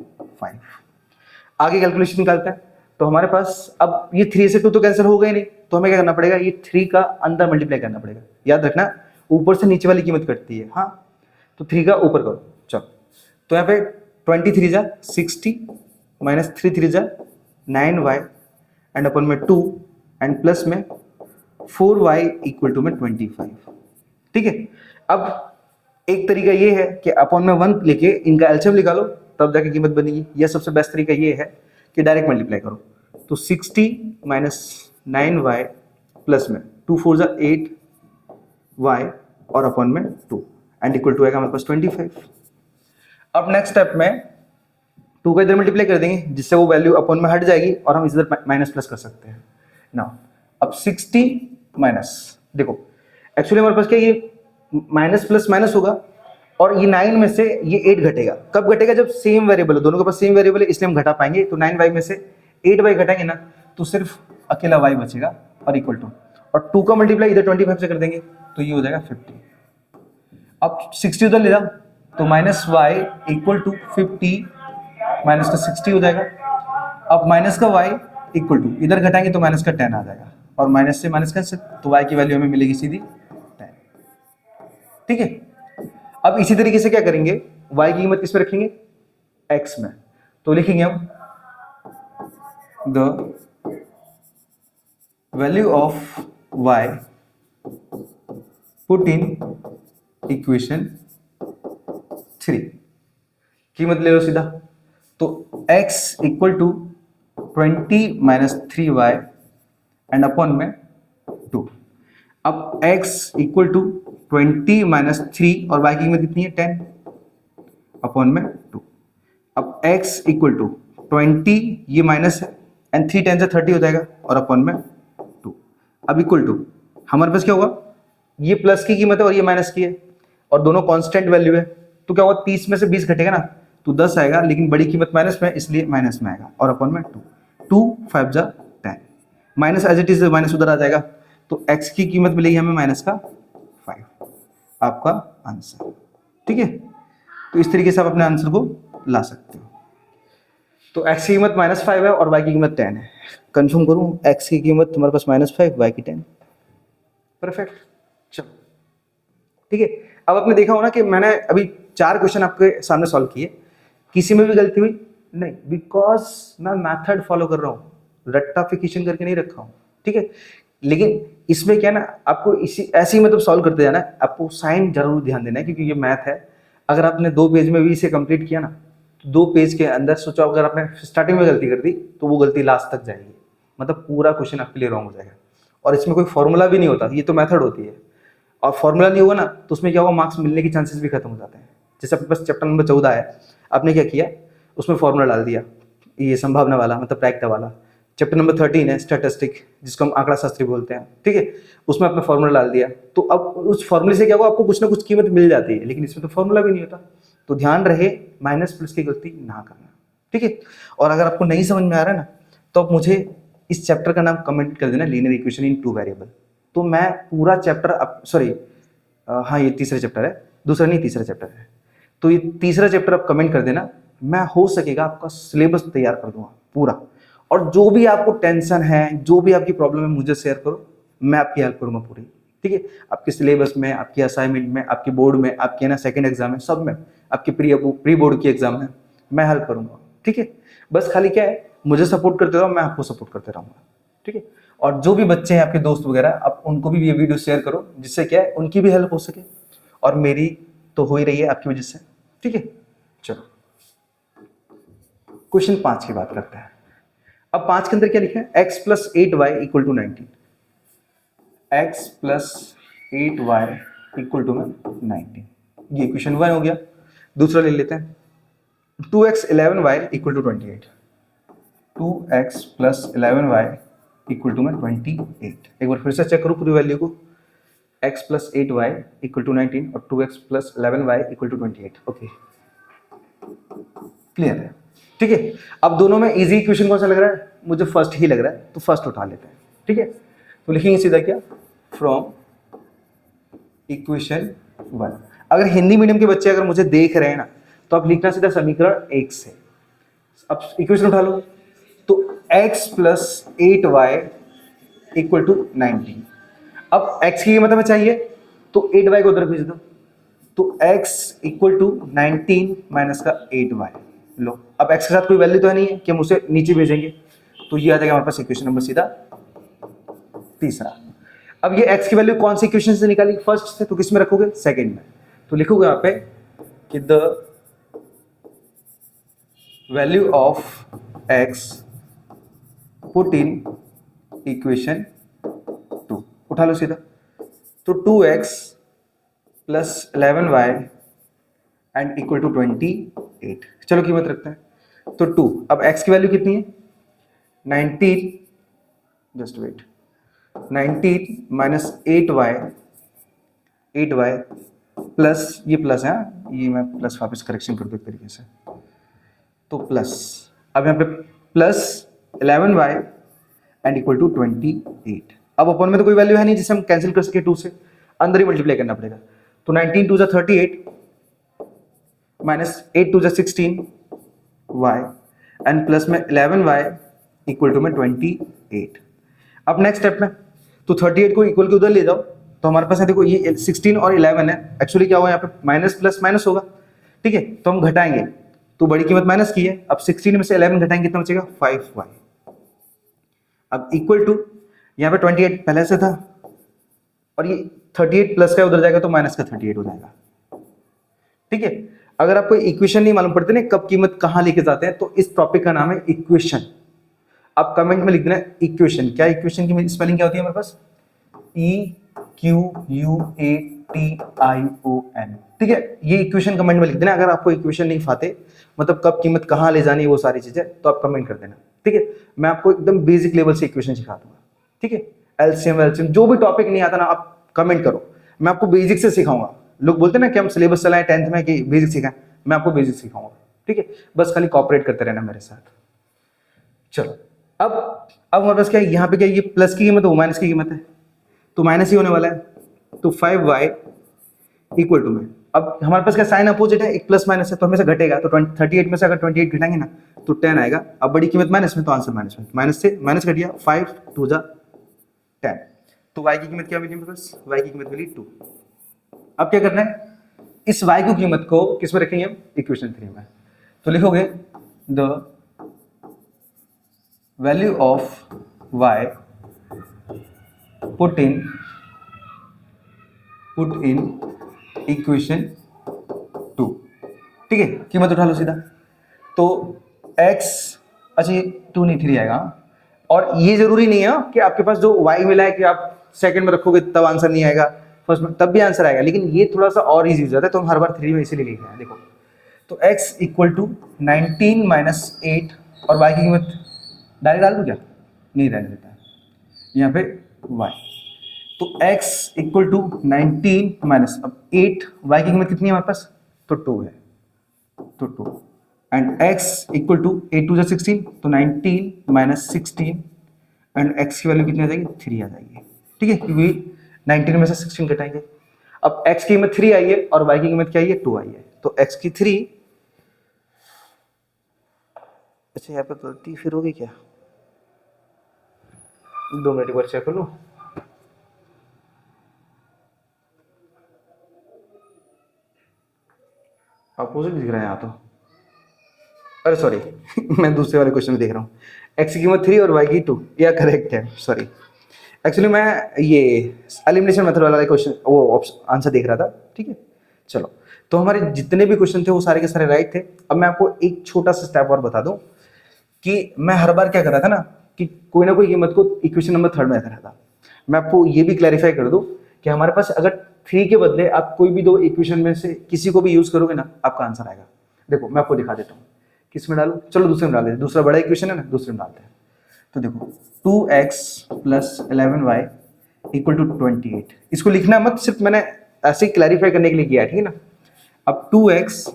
आगे कैलकुलेशन निकालते हैं। तो हमारे पास अब ये 3 से 2 तो कैंसिल हो गए नहीं, तो हमें क्या करना पड़ेगा, ये 3 का अंदर मल्टीप्लाई करना पड़ेगा। याद रखना ऊपर से नीचे वाली कीमत कटती है। हाँ, तो 3 का ऊपर करो। चलो, तो यहाँ पे 23 जा 60 माइनस 3 जा 9y एंड अपन में 2 एंड प्लस में 4y इक्वल टू में 25। ठीक है, अब एक तरीका ये है कि अपन में 1 लेके इनका एलसीएम निकालो, तब जाके कीमत बनेगी। या सबसे बेस्ट तरीका ये है कि डायरेक्ट मल्टीप्लाई करो। तो 60 माइनस 9y प्लस में 2 4 जा 8y और अपन में 2 एंड इक्वल टू आएगा हमारे पास 25। अब नेक्स्ट स्टेप में 2 का इधर मल्टीप्लाई कर देंगे, जिससे वो वैल्यू अपन में हट जाएगी और हम इधर माइनस प्लस कर सकते हैं ना। अब 60 माइनस, देखो एक्चुअली हमारे पास क्या, ये माइनस प्लस माइनस होगा और ये 9 में से ये 8 घटेगा। कब घटेगा, जब सेम वेरिएबल है, दोनों के पास सेम वेरिएबल है, इसलिए हम घटा पाएंगे। तो 9y में से 8y घटाएंगे ना, तो सिर्फ अकेला y बचेगा और इक्वल टू, और 2 का मल्टीप्लाई इधर 25 से कर देंगे तो ये हो जाएगा 50। अब 60 उधर ले जाओ, तो माइनस y इक्वल टू 50 माइनस का 60 हो जाएगा। अब माइनस का y इक्वल टू, इधर घटाएंगे तो माइनस का 10 आ जाएगा और माइनस से माइनस कैंसिल, तो y की वैल्यू हमें मिलेगी सीधी 10। ठीक है, अब इसी तरीके से क्या करेंगे, y की कीमत किस पे रखेंगे, x में। तो लिखेंगे हम the value of y put in equation 3। कीमत ले लो सीधा, तो x इक्वल टू 20 माइनस 3y एंड अपॉन में 2। अब x इक्वल टू 20 माइनस 3 और y की कीमत कितनी है 10 अपॉन में 2। अब x इक्वल टू 20, ये माइनस है एंड 3 10 से 30 हो जाएगा और अपॉन में 2। अब इक्वल टू हमारे पास क्या होगा, ये प्लस की कीमत है और ये माइनस की है और दोनों कांस्टेंट वैल्यू है, तो क्या होगा 30 में से 20 घटेगा ना, तो 10 आएगा, लेकिन बड़ी कीमत माइनस में इसलिए माइनस में आएगा और अपॉन में 2। 2 5 जा 10 minus as it is minus उधर आ जाएगा, तो x की कीमत मिलेगी हमें माइनस का 5, आपका आंसर। ठीक है, तो इस तरीके से आप अपने आंसर को ला सकते हो। तो x की कीमत -5 है और y की कीमत 10 है। कंफर्म करूं, x की कीमत तुम्हारे पास -5, y की 10। परफेक्ट, चलो ठीक है। अब आपने देखा होना कि मैंने अभी 4 क्वेश्चन आपके सामने सॉल्व किए, किसी में भी गलती हुई नहीं, बिकॉज मैं मेथड फॉलो कर रहा हूँ, रट्टाफिकेशन करके नहीं रखा हूँ। ठीक है, लेकिन इसमें क्या ना, आपको इसी ऐसे ही मतलब सॉल्व करते जाना है, आपको साइन जरूर ध्यान देना है क्योंकि ये मैथ है। अगर आपने 2 पेज में भी इसे कंप्लीट किया ना, तो 2 पेज के अंदर सोचो अगर आपने स्टार्टिंग में गलती कर दी तो वो गलती लास्ट तक जाएगी, मतलब पूरा क्वेश्चन आपके लिए रॉन्ग हो जाएगा। और इसमें कोई फॉर्मूला भी नहीं होता, ये तो मेथड होती है, और फॉर्मूला नहीं होगा ना तो उसमें क्या होगा, मार्क्स मिलने के चांसेस भी खत्म हो जाते हैं। जैसे आपके पास चैप्टर नंबर 14 है, आपने क्या किया, उसमें फॉर्मूला डाल दिया, ये संभावना वाला मतलब प्रायिकता वाला। चैप्टर नंबर 13 है स्टैटिस्टिक, जिसको हम आंकड़ा शास्त्री बोलते हैं। ठीक है, उसमें आपने फॉर्मूला डाल दिया, तो अब उस फॉर्मूले से क्या होगा, आपको कुछ ना कुछ कीमत मिल जाती है, लेकिन इसमें तो फॉर्मूला भी नहीं होता। तो ध्यान रहे माइनस प्लस की गलती ना करना। ठीक है, और अगर आपको नहीं समझ में आ रहा है ना, तो आप मुझे इस चैप्टर का नाम कमेंट कर देना, लीनियर इक्वेशन इन 2 वेरिएबल। तो मैं पूरा चैप्टर, सॉरी हाँ ये तीसरा चैप्टर है, दूसरा नहीं तीसरा चैप्टर है, तो ये तीसरा चैप्टर आप कमेंट कर देना, मैं हो सकेगा आपका सिलेबस तैयार कर दूंगा पूरा। और जो भी आपको टेंशन है, जो भी आपकी प्रॉब्लम है, मुझे शेयर करो, मैं आपकी हेल्प करूंगा पूरी। ठीक है, आपके सिलेबस में, आपकी असाइनमेंट में, आपके बोर्ड में, आपके ना सेकंड एग्जाम में, सब में, आपके प्री बोर्ड की एग्जाम में मैं हेल्प करूंगा। ठीक है, बस खाली क्या है, मुझे सपोर्ट करते रहो, मैं आपको सपोर्ट करते रहूंगा। ठीक है, और जो भी बच्चे हैं आपके दोस्त वगैरह, आप उनको भी ये वीडियो शेयर करो, जिससे क्या है उनकी भी हेल्प हो सके और मेरी तो हो ही रही है आपकी वजह से। ठीक है, चलो क्वेश्चन 5 की बात करते हैं। अब 5 के अंदर क्या लिखा है, x plus 8y equal to 19। x plus 8y equal to 19, ये इक्वेशन 1 हो गया। दूसरा ले लेते हैं, 2x 11y equal to 28। 2x plus 11y equal to 28। एक बार फिर से चेक करूँ पूरी वैल्यू को, x plus 8y equal to 19 और 2x plus 11y equal to 28। Okay, clear है। ठीक है, अब दोनों में इजी इक्वेशन कौन सा लग रहा है, मुझे फर्स्ट ही लग रहा है, तो फर्स्ट उठा लेते हैं। ठीक है, तो लिखेंगे सीधा क्या, फ्रॉम इक्वेशन 1। अगर हिंदी मीडियम के बच्चे अगर मुझे देख रहे हैं ना, तो आप लिखना सीधा समीकरण 1 से। अब इक्वेशन उठा लो, तो x plus 8y equal to 19। अब x की कीमत हमें चाहिए, तो 8y को उधर भेज दो, तो x इक्वल टू 19 माइनस का 8y। लो, अब x के साथ कोई वैल्यू तो है नहीं है कि हम उसे नीचे भेजेंगे, तो ये आ जाएगा हमारे पास इक्वेशन नंबर सीधा तीसरा। अब ये x की वैल्यू कौन सी इक्वेशन से निकाली? फर्स्ट से, तो किस में रखोगे? सेकंड में। तो लिखोगे यहाँ पे कि the value of x put in equation 2, उठा लो सीधा, तो 2x plus 11y and equal to 28। चलो कीमत रखते हैं, तो 2, अब x की वैल्यू कितनी है? 19, just wait, 19 minus 8y plus, ये प्लस है, ये मैं प्लस वापस करेक्शन कर दूँ एक तरीके से, तो प्लस, अब यहाँ पे plus 11y and equal to 28। अब अपन में तो कोई वैल्यू है नहीं जिसे हम कैंसिल कर सके 2 से, अंदर ही मल्टीप्लाई करना पड़ेगा, तो 19 2 38 माइनस 8 2 16 y एंड प्लस में 11y इक्वल टू में 28। अब नेक्स्ट स्टेप में, तो 38 को इक्वल के उधर ले जाओ, तो हमारे पास है देखो ये 16 और 11 है, एक्चुअली क्या होगा यहाँ पे माइनस प्लस माइनस होगा, ठीक है, तो हम घटाएंगे, तो बड़ी कीमत माइनस की है, अब 16 में से 11 घटाएंगे कितना बचेगा? 5y। अब इक्वल टू, यहाँ पे 28 पहले से था, और ये 38 प्लस का उधर जाएगा तो माइनस का 38 हो जाएगा, ठीक है। अगर आपको इक्वेशन नहीं मालूम पड़ती ना कब कीमत कहाँ लेके जाते हैं, तो इस टॉपिक का नाम है इक्वेशन। आप कमेंट में लिख देना इक्वेशन। क्या इक्वेशन की स्पेलिंग क्या होती है हमारे पास? EQUATION, ठीक है, ये इक्वेशन कमेंट में लिख देना। अगर आपको इक्वेशन नहीं फाते, मतलब कब कीमत कहाँ ले जानी है वो सारी चीजें, तो आप कमेंट कर देना, ठीक है। मैं आपको एकदम बेसिक लेवल से इक्वेशन सिखा दूंगा, ठीक है। एलसीएम वेलसीएम जो भी टॉपिक नहीं आता ना, आप कमेंट करो, मैं आपको बेसिक से सिखाऊंगा। लोग बोलते हैं ना कि हम सिलेबस चलाएं 10th में कि बेसिक सिखाएं, मैं आपको बेसिक सिखाऊंगा, ठीक है। बस खाली कॉपरेट करते रहना मेरे साथ। चलो, अब हमारे पास क्या है, यहाँ पे क्या, ये प्लस की कीमत है, वो माइनस की कीमत है, तो माइनस ही होने वाला है, तो 5y इक्वल टू में, अब हमारे पास क्या साइन अपोजिट है, एक प्लस माइनस है, तो हमेशा घटेगा, तो 38 में से अगर 28 घटाएंगे ना तो 10 आएगा। अब बड़ी कीमत माइनस में, तो आंसर माइनस में, माइनस से माइनस घट गया, 5 2 10, तो y की कीमत क्या मिली मेरे पास? y की कीमत मिली 2। अब क्या करना है, इस y की कीमत को किस में रखेंगे हम? इक्वेशन 3 में। तो लिखोगे the value of y put in equation 2, ठीक है। कीमत उठा लो सीधा, तो x, अच्छा ये 2 नहीं 3 आएगा, और ये जरूरी नहीं है कि आपके पास जो y मिला है कि आप सेकंड में रखोगे तब आंसर नहीं आएगा, फर्स्ट में तब भी आंसर आएगा, लेकिन ये थोड़ा सा और इजी हो जाता है, तो हम हर बार 3 में इसीलिए लिख रहे हैं। देखो, तो x इक्वल टू 19 माइनस 8, और y की कीमत डायरेक्ट डाल दूं क्या? नहीं रहने देता है, यहाँ पे y, तो x इक्वल टू 19 माइनस, अब 8, y की कीमत कितनी है हमारे पास? तो 2 है, तो 2, एंड x इक्वल टू 8 2 16, तो 19 माइनस 16, एंड x की वैल्यू कितनी आ जाएगी? 3 आ जाएगी, ठीक है, क्योंकि 19 में से 16 घटाएंगे। अब x की कीमत 3 आई है और y की कीमत क्या आई है? 2 आई है, तो x की 3, अच्छा यहाँ पे गलती फिर होगी क्या? 2 मिनट एक बार चेक कर लो। अपोजिट दिख रहा है यहाँ तो, अरे सॉरी मैं दूसरे वाले क्वेश्चन में देख रहा हूँ, x की कीमत 3 और y की 2, यह करेक्ट है, सॉरी। एक्चुअली मैं ये एलिमिनेशन मेथड वाला क्वेश्चन वो आंसर देख रहा था, ठीक है। चलो, तो हमारे जितने भी क्वेश्चन थे वो सारे के सारे राइट थे। अब मैं आपको एक छोटा सा स्टेप और बता दूं कि मैं हर बार क्या कर रहा था ना कि कोई ना कोई कीमत को इक्वेशन नंबर 3 में कर रहा था। मैं आपको ये भी क्लैरिफाई कर दूं कि हमारे पास अगर 3 के बदले आप कोई भी 2 इक्वेशन में से किसी को भी यूज करोगे ना, आपका आंसर आएगा। देखो मैं आपको दिखा देता हूँ, किस में डालू, चलो दूसरे में डाल देते, दूसरा बड़ा इक्वेशन है ना, दूसरे में डालते हैं। तो देखो 2x plus 11y equal to 28, इसको लिखना मत, सिर्फ मैंने ऐसे ही क्लैरिफाई करने के लिए किया है, ठीक है ना। अब 2x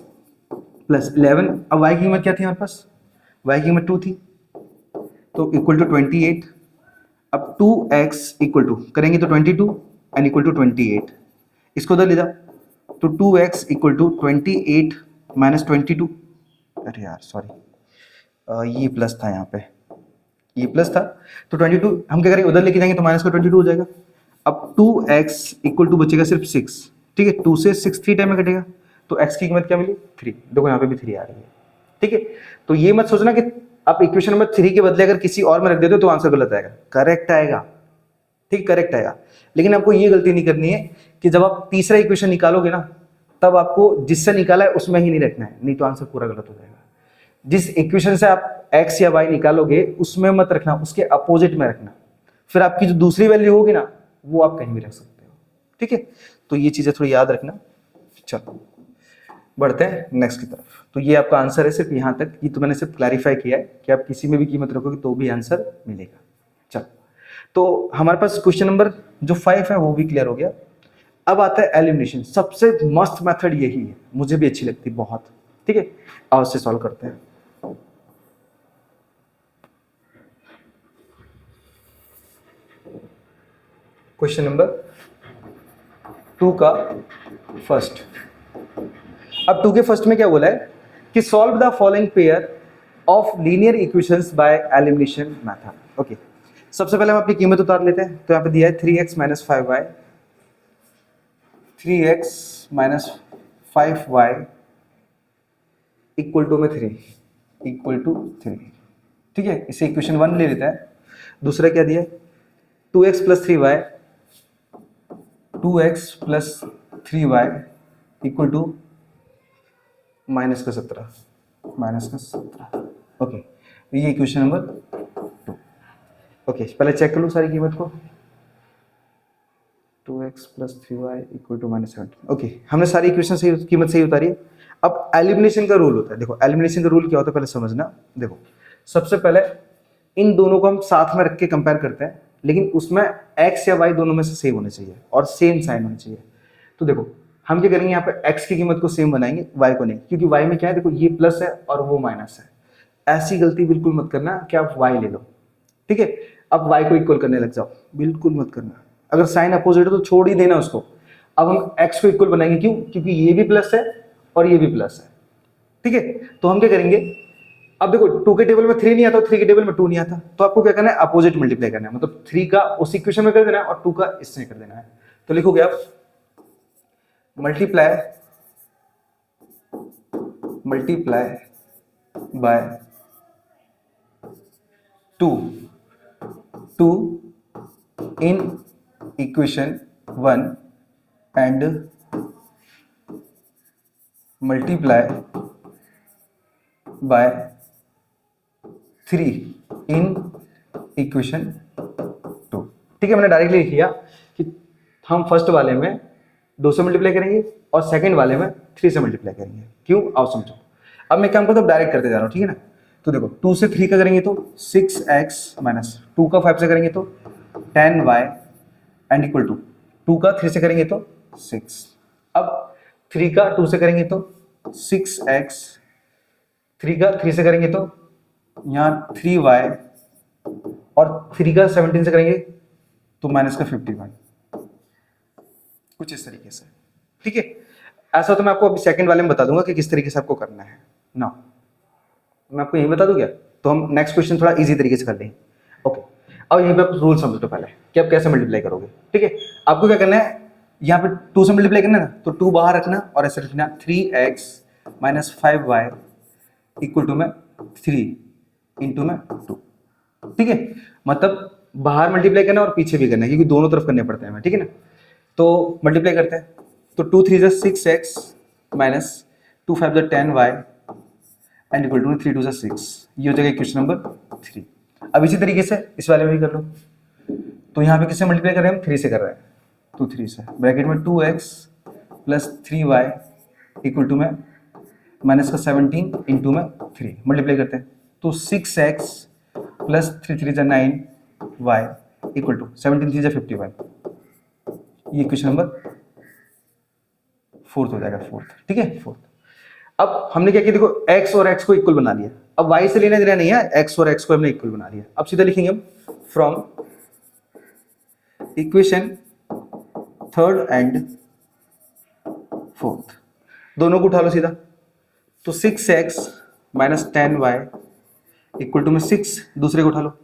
प्लस 11, अब y की कीमत क्या थी हमारे पास? y की कीमत 2 थी, तो इक्वल टू 28। अब 2x इक्वल टू करेंगे तो 22 एंड इक्वल टू 28, इसको उधर ले जाओ, तो 2x इक्वल टू 28 माइनस 22, अरे यार सॉरी, ये प्लस था यहाँ पे, ये प्लस था, तो 22 हम क्या करेंगे उधर लेके जाएंगे तो माइनस का 22 हो जाएगा। अब 2x इक्वल टू बचेगा सिर्फ 6, ठीक है, 2 से 6 3 टाइम में कटेगा, तो x की कीमत क्या मिली 3, देखो यहाँ पे भी 3 आ रही है, ठीक है। तो ये मत सोचना कि आप इक्वेशन नंबर 3 के बदले अगर किसी और में रख देते हो तो आंसर गलत आएगा, करेक्ट आएगा, ठीक, करेक्ट आएगा। लेकिन आपको ये गलती नहीं करनी है कि जब आप तीसरा इक्वेशन निकालोगे ना तब आपको जिससे निकाला है उसमें ही नहीं रखना है, नहीं तो आंसर पूरा गलत हो जाएगा। जिस इक्वेशन से आप x या y निकालोगे उसमें मत रखना, उसके अपोजिट में रखना, फिर आपकी जो दूसरी वैल्यू होगी ना वो आप कहीं भी रख सकते हो, ठीक है। तो ये चीजें थोड़ी याद रखना। चलो बढ़ते हैं नेक्स्ट की तरफ। तो ये आपका आंसर है, सिर्फ यहाँ तक, ये तो मैंने सिर्फ क्लैरिफाई किया है कि आप किसी में भी कीमत रखोगे तो भी आंसर मिलेगा। चलो, तो हमारे पास क्वेश्चन नंबर जो 5 है वो भी क्लियर हो गया। अब आता है एलिमिनेशन, सबसे मस्त मेथड यही है, मुझे भी अच्छी लगती है बहुत, ठीक है। आओ इससे सॉल्व करते हैं। क्वेश्चन नंबर 2 का फर्स्ट। अब 2 के फर्स्ट में क्या बोला है कि solve the following pair of linear equations by elimination method. Okay, सबसे पहले हम अपनी कीमत उतार लेते हैं। तो यहाँ पे दिया है 3x minus 5y, 3x minus 5y equal to में 3, इक्वल टू 3, ठीक है। इसे इक्वेशन 1 ले लेता है। दूसरा क्या दिया है 2x plus 3y, 2x plus 3y equal to minus का 17, माइनस का 17। ओके, ये इक्वेशन नंबर 2। ओके, पहले चेक कर लो सारी कीमत को, 2x plus 3y equal to minus 17। Okay, हमने सारी इक्वेशन सही, कीमत सही उतारी है। अब एलिमिनेशन का रूल होता है, देखो एलिमिनेशन का रूल क्या होता है पहले समझना। देखो सबसे पहले इन दोनों को हम साथ में रख के कंपेयर करते हैं, लेकिन उसमें x या y दोनों में से सेम होने चाहिए और सेम साइन होने चाहिए। तो देखो हम क्या करेंगे, यहाँ पे x की कीमत को सेम बनाएंगे, y को नहीं, क्योंकि y में क्या है, देखो ये प्लस है और वो माइनस है। ऐसी गलती बिल्कुल मत करना कि आप y ले लो, ठीक है। अब y को इक्वल करने लग जाओ, बिल्कुल मत करना। अगर साइन अपोजिट है तो छोड़ ही देना उसको। अब हम x को इक्वल बनाएंगे, क्यों, क्योंकि ये भी प्लस है और ये भी प्लस है, ठीक है। तो हम क्या करेंगे, अब देखो 2 के टेबल में 3 नहीं आता, 3 के टेबल में 2 नहीं आता, तो आपको क्या करना है, अपोजिट मल्टीप्लाई करना है, मतलब 3 का उस इक्वेशन में कर देना है और 2 का इसमें कर देना है। तो लिखोगे आप multiply by 2 in equation 1 and multiply by 3 in equation 2, ठीक है। मैंने डायरेक्टली लिख लिया कि हम फर्स्ट वाले में 2 से मल्टीप्लाई करेंगे और सेकंड वाले में 3 से मल्टीप्लाई करेंगे। क्यों, आओ समझो। अब मैं काम करता हूँ डायरेक्ट करते जा रहा हूँ, ठीक है ना। तो देखो 2 से 3 का करेंगे तो 6x माइनस 2 का 5 से करेंगे तो 10y एंड इक्वल टू 2 का 3 से करेंगे तो 6। अब 3 का 2 से करेंगे तो 6x, 3 का 3 से करेंगे तो यहाँ 3y और 3 का 17 से करेंगे तो माइनस का 51, कुछ इस तरीके से, ठीक है। ऐसा तो मैं आपको अभी सेकंड वाले में बता दूंगा कि किस तरीके से आपको करना है ना, मैं आपको यही बता दूं क्या। तो हम नेक्स्ट क्वेश्चन थोड़ा इजी तरीके से कर लेंगे। ओके, अब यहीं पे रूल समझ लो पहले कि आप कैसे मल्टीप्लाई करोगे, ठीक है। आपको क्या करना है, यहाँ पे 2 से मल्टीप्लाई करना है ना, तो 2 बाहर रखना और ऐसे रखना 3x minus 5y equal to में 3 इंटू में 2, ठीक है। मतलब बाहर मल्टीप्लाई करना और पीछे भी करना है, क्योंकि दोनों तरफ करने पड़ते हैं, ठीक है ना। तो मल्टीप्लाई करते हैं, तो 2 3 6x minus 2 5 10y and equal to 3 2 6, ये हो जाएगा क्वेश्चन नंबर 3। अब इसी तरीके से इस वाले में भी कर लो। तो यहाँ पे किससे मल्टीप्लाई कर रहे हैं, हम 3 से कर रहे हैं, तो 3 से ब्रैकेट में 2x plus 3y equal to में माइनस का 17 इंटू में 3 मल्टीप्लाई करते हैं, तो 6x plus 3 3 9y equal to 17 3 51, ये क्वेश्चन नंबर 4 हो जाएगा, 4, ठीक है 4। अब हमने क्या किया, देखो x और x को इक्वल बना लिया। अब y से लेना देना नहीं है, x और x को हमने इक्वल बना लिया। अब सीधा लिखेंगे हम from equation third and fourth, दोनों को उठा लो सीधा, तो 6x minus 10y equal to में 6, दूसरे को उठा लो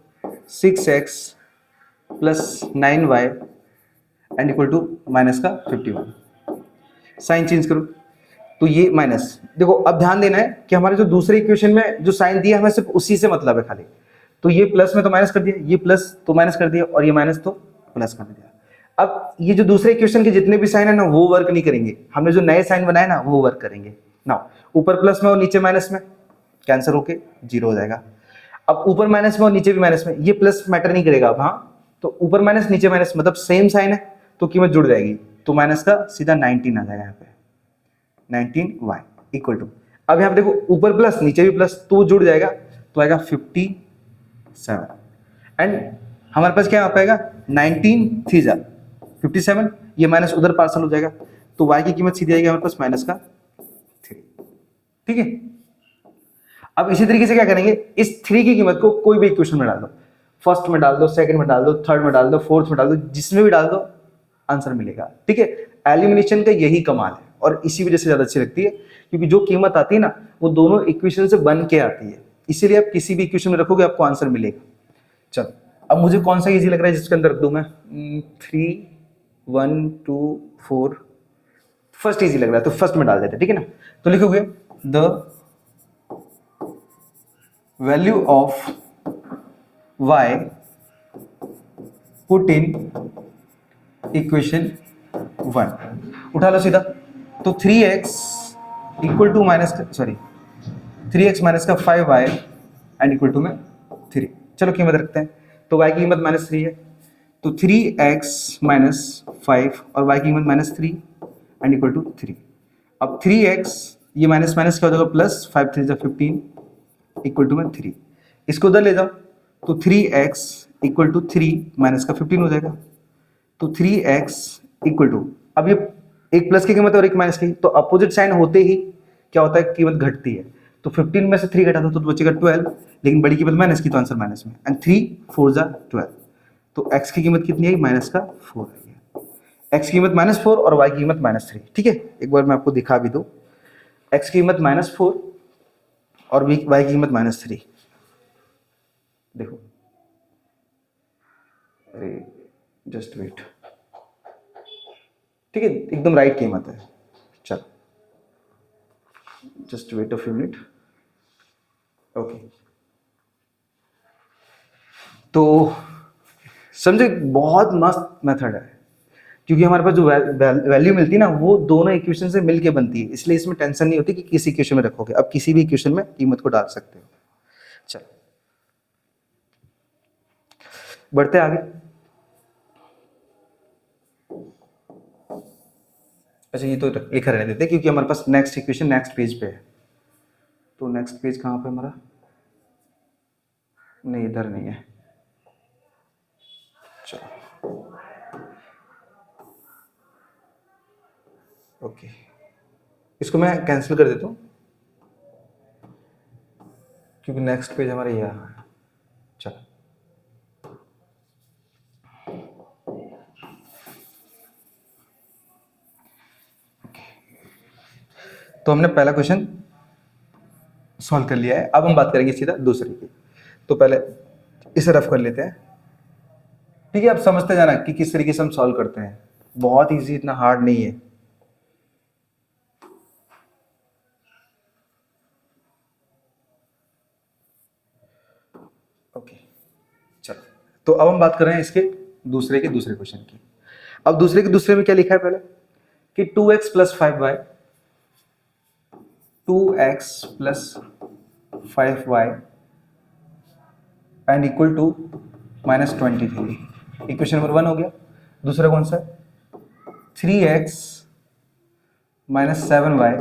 6x plus 9y and equal to minus का 51। साइन चेंज करो तो ये माइनस, देखो अब ध्यान देना है कि हमारे जो दूसरे इक्वेशन में जो साइन दिया हमें सिर्फ उसी से मतलब है खाली, तो ये प्लस में तो माइनस कर दिया, ये प्लस तो माइनस कर दिया और ये माइनस तो प्लस कर दिया। अब ये जो दूसरे इक्वेशन के जितने भी साइन है ना वो वर्क नहीं करेंगे, हमने जो नए साइन बनाए ना वो वर्क करेंगे ना। ऊपर प्लस में और नीचे माइनस में कैंसिल होके जीरो हो जाएगा। अब ऊपर माइनस में और नीचे भी माइनस में, ये प्लस मैटर नहीं करेगा अब, हाँ तो ऊपर माइनस नीचे माइनस मतलब सेम साइन है तो कीमत जुड़ जाएगी, तो माइनस का सीधा 19 आ जाएगा यहाँ पे, 19y इक्वल टू, अब यहाँ पे देखो ऊपर प्लस नीचे भी प्लस तो जुड़ जाएगा तो आएगा 57 एंड हमारे पास क्या आ पाएगा 19 3 जा 57, ये माइनस उधर पार्सल हो जाएगा तो y की कीमत सीधी आएगी हमारे पास माइनस का 3। ठीक है, अब इसी तरीके से क्या करेंगे, इस 3 की कीमत को कोई भी इक्वेशन में डाल दो, फर्स्ट में डाल दो, सेकंड में डाल दो, थर्ड में डाल दो, फोर्थ में डाल दो, जिसमें भी डाल दो आंसर मिलेगा। ठीक है, एलिमिनेशन का यही कमाल है और इसी वजह से ज्यादा अच्छी लगती है क्योंकि जो कीमत आती है ना वो दोनों इक्वेशन से बन के आती है, इसीलिए आप किसी भी इक्वेशन में रखोगे आपको आंसर मिलेगा। चलो अब मुझे कौन सा इजी लग रहा है जिसके अंदर रख दूं मैं, 3 1 2 4, फर्स्ट इजी लग रहा है तो फर्स्ट में डाल देते, ठीक है ना। तो लिखोगे the value of y put in equation 1, उठा लो सीधा, तो 3x equal to minus 3x minus का 5y एंड इक्वल टू में 3। चलो कीमत रखते हैं, तो y की कीमत माइनस 3 है तो 3x माइनस 5 और y की कीमत माइनस 3 एंड इक्वल टू 3। अब 3x ये माइनस माइनस क्या हो जाएगा प्लस, 5 3 15 इक्वल टू में 3, इसको उधर ले जाओ तो 3x इक्वल टू 3 माइनस का 15 हो जाएगा, तो 3x इक्वल टू, अब ये एक प्लस की कीमत और एक माइनस की, तो अपोजिट साइन होते ही क्या होता है कीमत घटती है, तो 15 में से 3 घटा दो तो बचेगा 12, लेकिन बड़ी कीमत माइनस की तो आंसर माइनस में, एंड 3 4 जा 12, तो x की कीमत कितनी आई माइनस का 4 आई है, x की कीमत -4 और y की कीमत -3। ठीक है, एक बार मैं आपको दिखा भी दूं, x की कीमत -4 और y की कीमत -3, देखो अरे जस्ट वेट, ठीक है एकदम राइट कीमत है, चलो just wait a few minute. Okay, तो समझे बहुत मस्त मेथड है क्योंकि हमारे पास जो वैल्यू मिलती है ना वो दोनों इक्वेशन से मिलके बनती है, इसलिए इसमें टेंशन नहीं होती कि किस इक्वेशन में रखोगे, अब किसी भी इक्वेशन में कीमत को डाल सकते हो। चलो बढ़ते आगे, अच्छा ये तो लिखा रहने देते क्योंकि हमारे पास नेक्स्ट इक्वेशन नेक्स्ट पेज पे है, तो नेक्स्ट पेज कहाँ पे हमारा, नहीं इधर नहीं है, चलो ओके इसको मैं कैंसिल कर देता हूँ क्योंकि नेक्स्ट पेज हमारा ये है। चलो तो हमने पहला क्वेश्चन सॉल्व कर लिया है, अब हम बात करेंगे सीधा दूसरे की, तो पहले इसे रफ कर लेते हैं। ठीक है, अब समझते जाना कि किस तरीके से हम सॉल्व करते हैं, बहुत इजी, इतना हार्ड नहीं है। ओके चलो, तो अब हम बात कर रहे हैं इसके दूसरे क्वेश्चन की। अब दूसरे के दूसरे में क्या लिखा है पहले कि 2x plus 5y 2x plus 5y and equal to -23, equation number 1 हो गया। दूसरा कौन सा, 3x minus 7y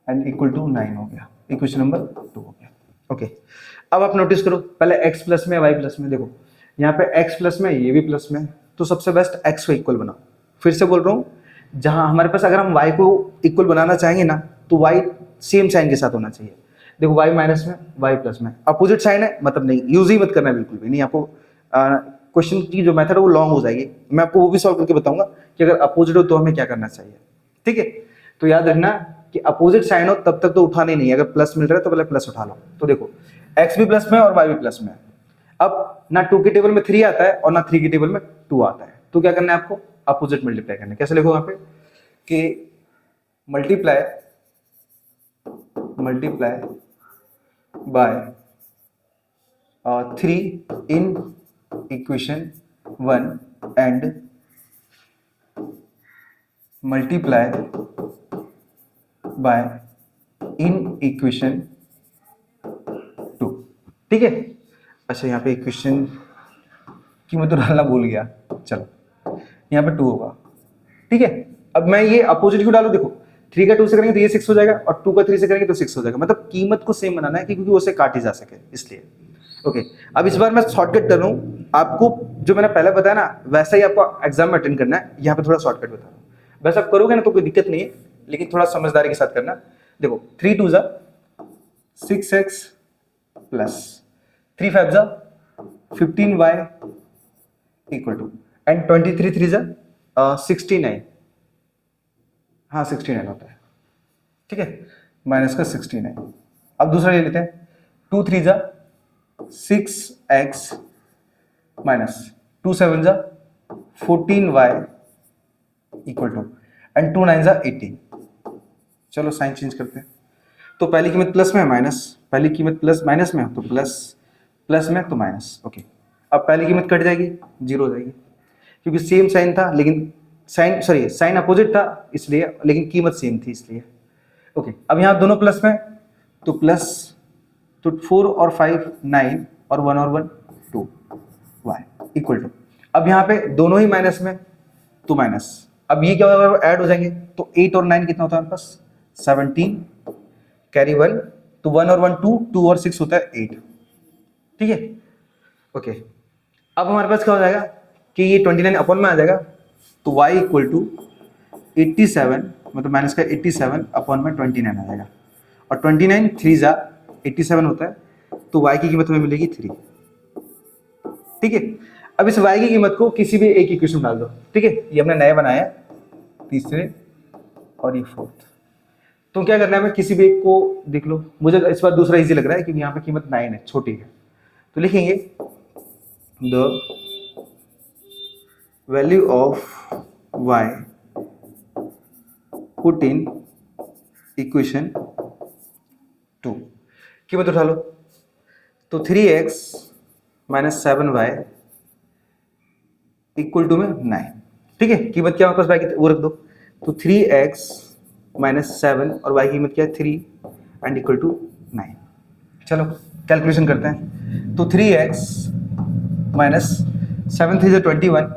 and equal to 9 हो गया, इक्वेशन नंबर 2 हो गया। ओके, अब आप नोटिस करो पहले x प्लस में y प्लस में, देखो यहाँ पे x प्लस में ये भी प्लस में, तो सबसे बेस्ट x को इक्वल बनाओ। फिर से बोल रहा हूँ, जहाँ हमारे पास अगर हम y को इक्वल बनाना चाहेंगे ना तो y सेम साइन के साथ होना चाहिए। देखो y माइनस में y प्लस में, अपोजिट साइन है मतलब नहीं, यूज ही मत करना बिल्कुल भी नहीं, आपको क्वेश्चन की जो मेथड है वो लॉन्ग हो जाएगी, मैं आपको वो भी सॉल्व करके बताऊंगा कि अगर अपोजिट हो तो हमें क्या करना चाहिए। ठीक है, तो याद रखना कि अपोजिट साइन हो तब तक तो उठाना ही नहीं है, अगर प्लस मिल रहा है तो पहले प्लस उठा लो। तो देखो x भी प्लस में और y भी प्लस में है। अब ना 2 के टेबल में 3 आता है और ना 3 के टेबल में 2 आता है, तो क्या करना है आपको, अपोजिट मल्टीप्लाई करना है। कैसे लिखो यहाँ पे कि multiply by 3 in equation 1 and multiply by in equation 2। ठीक है। अच्छा यहाँ पे इक्वेशन की मैं तो डालना भूल गया, चलो यहाँ पे 2 होगा। ठीक है। अब मैं ये अपोजिट क्यों डालू, देखो 3 का 2 से करेंगे तो ये 6 हो जाएगा और 2 का 3 से करेंगे तो 6 हो जाएगा, मतलब कीमत को सेम बनाना है क्योंकि वो से काटी जा सके इसलिए। ओके अब इस बार मैं शॉर्टकट कर रहा हूँ, आपको जो मैंने पहले बताया ना वैसा ही आपको एग्जाम में अटेंड करना है। यहाँ पे थोड़ा शॉर्टकट बता रहा हूँ, वैसे आप करोगे ना तो कोई दिक्कत नहीं है, लेकिन थोड़ा समझदारी के साथ करना। देखो 3 2 जा 6x प्लस 3 5 जा 15y इक्वल टू एंड 23 3 जा 69, हाँ 69 होता है। ठीक है, माइनस का 69। अब दूसरा ले लेते हैं 2 3 जा 6x माइनस 2 7 जा 14y इक्वल टू एंड 2 9 जा 18। चलो साइन चेंज करते हैं। तो पहली कीमत प्लस में है माइनस, पहली कीमत प्लस माइनस में है तो प्लस, प्लस में तो माइनस। ओके अब पहली कीमत कट जाएगी, 0 हो जाएगी क्योंकि सेम साइन था, लेकिन साइन अपोजिट था इसलिए, लेकिन कीमत सेम थी इसलिए। ओके अब यहाँ दोनों प्लस में तो प्लस, तो 4 और 5 9 और 1 और 1 2 y इक्वल टू, अब यहाँ पे दोनों ही माइनस में तो माइनस। अब ये क्या होगा, ऐड हो जाएंगे तो 8 और 9 कितना होता है हमारे पास 17 कैरी 1, तो 1 और 1 2, 2 और 6 होता है 8। ठीक है। ओके अब हमारे पास क्या हो जाएगा कि ये 29 अपॉन में आ जाएगा, तो y इक्वल टू 87, मतलब माइनस का 87 अपॉन में 29 आ जाएगा, और 29 3 जा 87 होता है, तो y की कीमत हमें मिलेगी 3। ठीक है। अब इस y की कीमत को किसी भी एक इक्वेशन में डाल दो। ठीक है, ये हमने नया बनाया तीसरे और ये फोर्थ, तो क्या करना है, हमें किसी भी एक को देख लो। मुझे इस बार दूसरा इजी लग रहा है क्योंकि यहाँ पे कीमत 9 है, छोटी है, तो लिखेंगे the value of y put in equation 2। कीमत उठा लो, तो 3x minus 7y equal to में 9। ठीक है, कीमत क्या हमारे पास y की वो रख दो, तो 3x माइनस 7 और y की कीमत क्या है 3 एंड इक्वल टू 9। चलो कैलकुलेशन करते हैं, तो 3x minus 7 3 21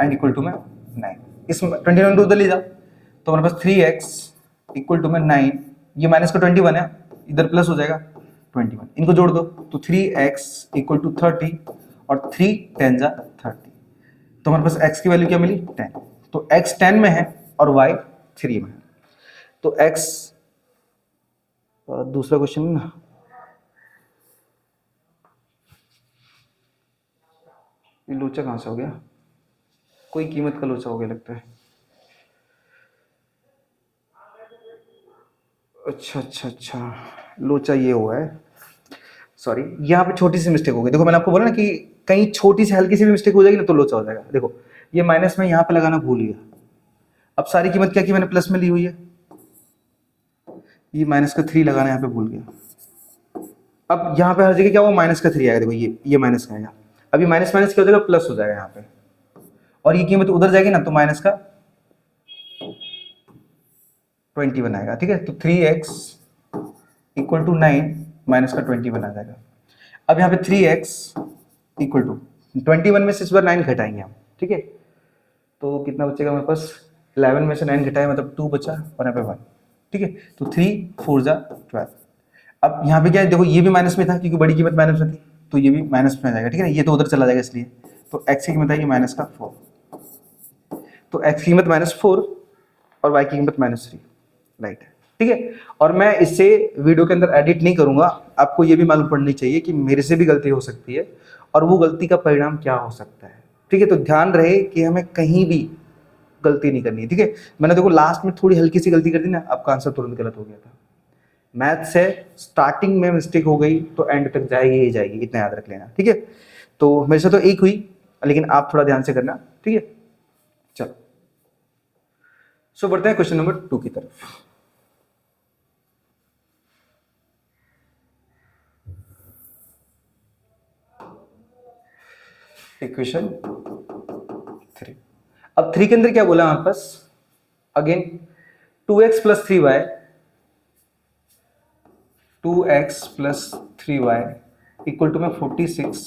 and equal to में 9। इस 21 को उधर ले जाओ, तो हमारे पास 3x इक्वल टू में 9, ये माइनस का 21 है, इधर प्लस हो जाएगा 21, इनको जोड़ दो तो 3x इक्वल टू 30 और 3 10 जा 30, तो हमारे पास x की वैल्यू क्या मिली 10। तो x 10 में है और y 3 में है, तो x दूसरा क्वेश्चन ना, ये लोचा कहाँ से हो गया, कोई कीमत का लोचा हो गया लगता है। अच्छा लोचा ये हुआ है, सॉरी यहाँ पे छोटी सी मिस्टेक हो गई। देखो मैंने आपको बोला ना कि कहीं छोटी सी हल्की सी भी मिस्टेक हो जाएगी ना तो लोचा हो जाएगा। देखो ये माइनस में यहाँ पे लगाना भूल गया, अब सारी कीमत क्या की मैंने प्लस में ली हुई है, ये माइनस का 3 लगाना यहाँ पे भूल गया। अब यहाँ पे हर जगह क्या हुआ माइनस का 3 आएगा, देखो ये माइनस का आएगा, अब ये माइनस माइनस क्या हो जाएगा प्लस हो जाएगा यहाँ पे, और ये कीमत उधर जाएगी ना तो माइनस का 21 आएगा। ठीक है, तो 3x इक्वल टू 9 माइनस का 21 आ जाएगा। अब यहाँ पे 3x इक्वल टू 21 में से इस बार 9 घटाएंगे हम। ठीक है, तो कितना बचेगा हमारे पास, 11 में से 9 घटाए मतलब 2 बचा और यहाँ पे 1। ठीक है, तो 3 4 जा 12। अब यहाँ पे क्या है, देखो ये भी माइनस में था क्योंकि बड़ी कीमत माइनस में थी, तो ये भी माइनस में आ जाएगा। ठीक है ना, ये तो उधर चला जाएगा इसलिए, तो x की कीमत आएगी माइनस का 4, तो x की कीमत -4 और y की कीमत -3, राइट है। ठीक है, और मैं इससे वीडियो के अंदर एडिट नहीं करूंगा, आपको ये भी मालूम पड़नी चाहिए कि मेरे से भी गलती हो सकती है और वो गलती का परिणाम क्या हो सकता है। ठीक है, तो ध्यान रहे कि हमें कहीं भी गलती नहीं करनी है, ठीक है। मैंने देखो लास्ट में थोड़ी हल्की सी गलती कर दी ना, आपका आंसर तुरंत गलत हो गया था। मैथ्स है, स्टार्टिंग में मिस्टेक हो गई तो एंड तक जाएगी ही जाएगी, इतना याद रख लेना, ठीक है। तो मेरे से तो एक हुई, लेकिन आप थोड़ा ध्यान से करना, ठीक है। चलो सो बढ़ते हैं क्वेश्चन नंबर 2 की तरफ। इक्वेशन 3। अब 3 के अंदर क्या बोला हमारे पास, again 2x plus 3y, 2x plus 3y equal to में 46,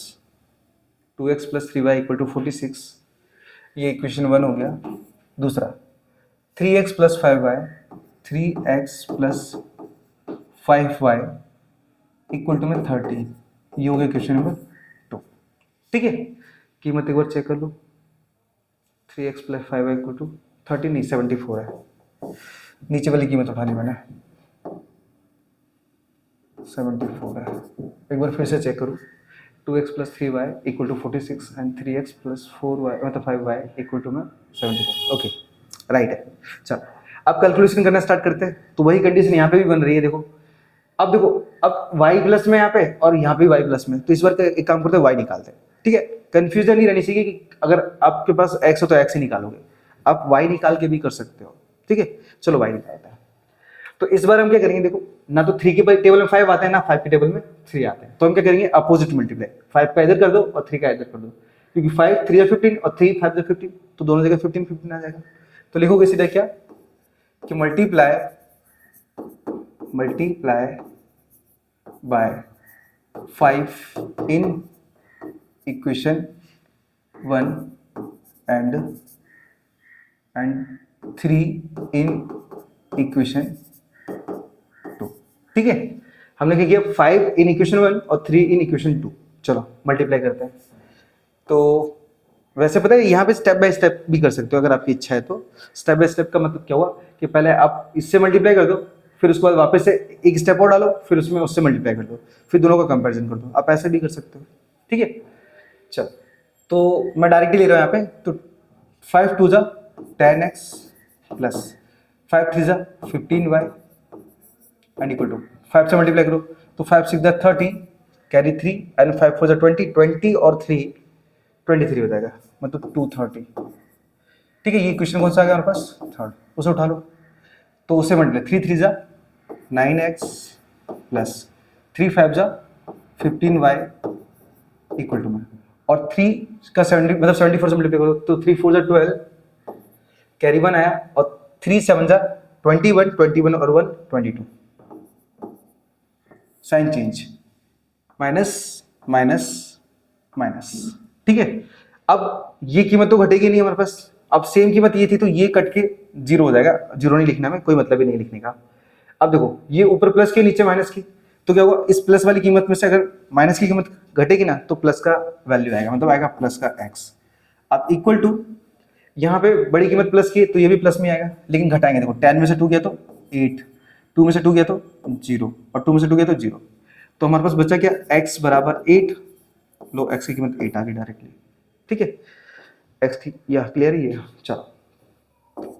2x plus 3y equal to 46, ये इक्वेशन 1 हो गया। दूसरा 3x plus 5y, 3x plus 5y equal to में 30, ये हो गया क्वेश्चन नंबर 2, ठीक है। कीमत एक बार चेक कर लो, 3x plus 5y equal to 30 नहीं 74 है, नीचे वाली कीमत उठा ली मैंने, 74 है। एक बार फिर से चेक करूँ, 2x plus 3y equal to 46 and 3x plus 4y मतलब 5y इक्वल टू में 74, ओके राइट है। चल अब कैलकुलेशन करना स्टार्ट करते हैं। तो वही कंडीशन यहाँ पे भी बन रही है, देखो अब देखो, अब y प्लस में यहाँ पे और यहाँ पे y प्लस में, तो इस बार एक काम करते हैं, y निकालते हैं, ठीक है। कंफ्यूजन नहीं रहनी चाहिए कि अगर आपके पास x हो तो x ही निकालोगे, आप y निकाल के भी कर सकते हो, ठीक है। चलो y निकालते हैं। तो इस बार हम क्या करेंगे, देखो ना तो 3 के टेबल में 5 आते हैं ना 5 के टेबल में 3 आते हैं, तो हम क्या करेंगे, अपोजिट मल्टीप्लाई, 5 का इधर कर दो और 3 का इधर कर दो, क्योंकि 5 3 है 15 और 3 5 है 15, तो दोनों जगह 15 15 आ जाएगा। तो लिखोगे सीधा क्या कि multiply by 5 in equation 1 and 3 in equation 2, ठीक है। हमने क्या किया, 5 इन इक्वेशन 1 और 3 इन इक्वेशन 2। चलो मल्टीप्लाई करते हैं। तो वैसे पता है यहाँ पे स्टेप बाय स्टेप भी कर सकते हो अगर आपकी इच्छा है तो। स्टेप बाय स्टेप का मतलब क्या हुआ कि पहले आप इससे मल्टीप्लाई कर दो, फिर उसके बाद वापस से एक स्टेप और डालो, फिर उसमें उससे मल्टीप्लाई कर दो, फिर दोनों का कंपैरिजन कर दो। आप ऐसे भी कर सकते हो, ठीक है। चल तो मैं डायरेक्टली ले रहा हूँ यहाँ पे, तो 5 2 जा 10x प्लस 5 3 जा 15y एंड इक्वल टू 5 से मल्टीप्लाई करो तो 5 6 जा 30 कैरी 3 एंड 5 4 जा 20, 20 और 3 23 हो जाएगा, मतलब 230, ठीक है। ये क्वेश्चन कौन सा आ गया हमारे पास, थर्ड, उसे उठा लो। तो उसे मल्टीप्लाई 3 3 जा 9x प्लस 3 5 जा 15y इक्वल टू में, और 3 का 70 मतलब 74 से मल्टीप्लाई करो तो 3 4 जा 12 कैरी 1 आया, और 3 7 जा 21 21 और 1 22, sign change minus minus minus, ठीक है। अब ये कीमत तो घटेगी नहीं हमारे पास, अब सेम कीमत ये थी तो ये कट के 0 हो जाएगा, 0 नहीं लिखना में, कोई मतलब ही नहीं लिखने का। अब देखो ये ऊपर प्लस की नीचे माइनस की, तो क्या होगा, इस प्लस वाली कीमत में से अगर माइनस की कीमत घटेगी ना तो प्लस का वैल्यू आएगा, मतलब आएगा प्लस का x। अब इक्वल टू यहाँ पे बड़ी कीमत प्लस की तो ये भी प्लस में आएगा, लेकिन घटाएंगे, देखो 10 में से 2 गया तो 8, 2 में से 2 गया तो 0 और 2 में से 2 गया तो 0, तो हमारे पास बचा क्या, x बराबर 8, लो x की कीमत 8 आ गई डायरेक्टली, ठीक है। x थी या क्लियर ही है। चलो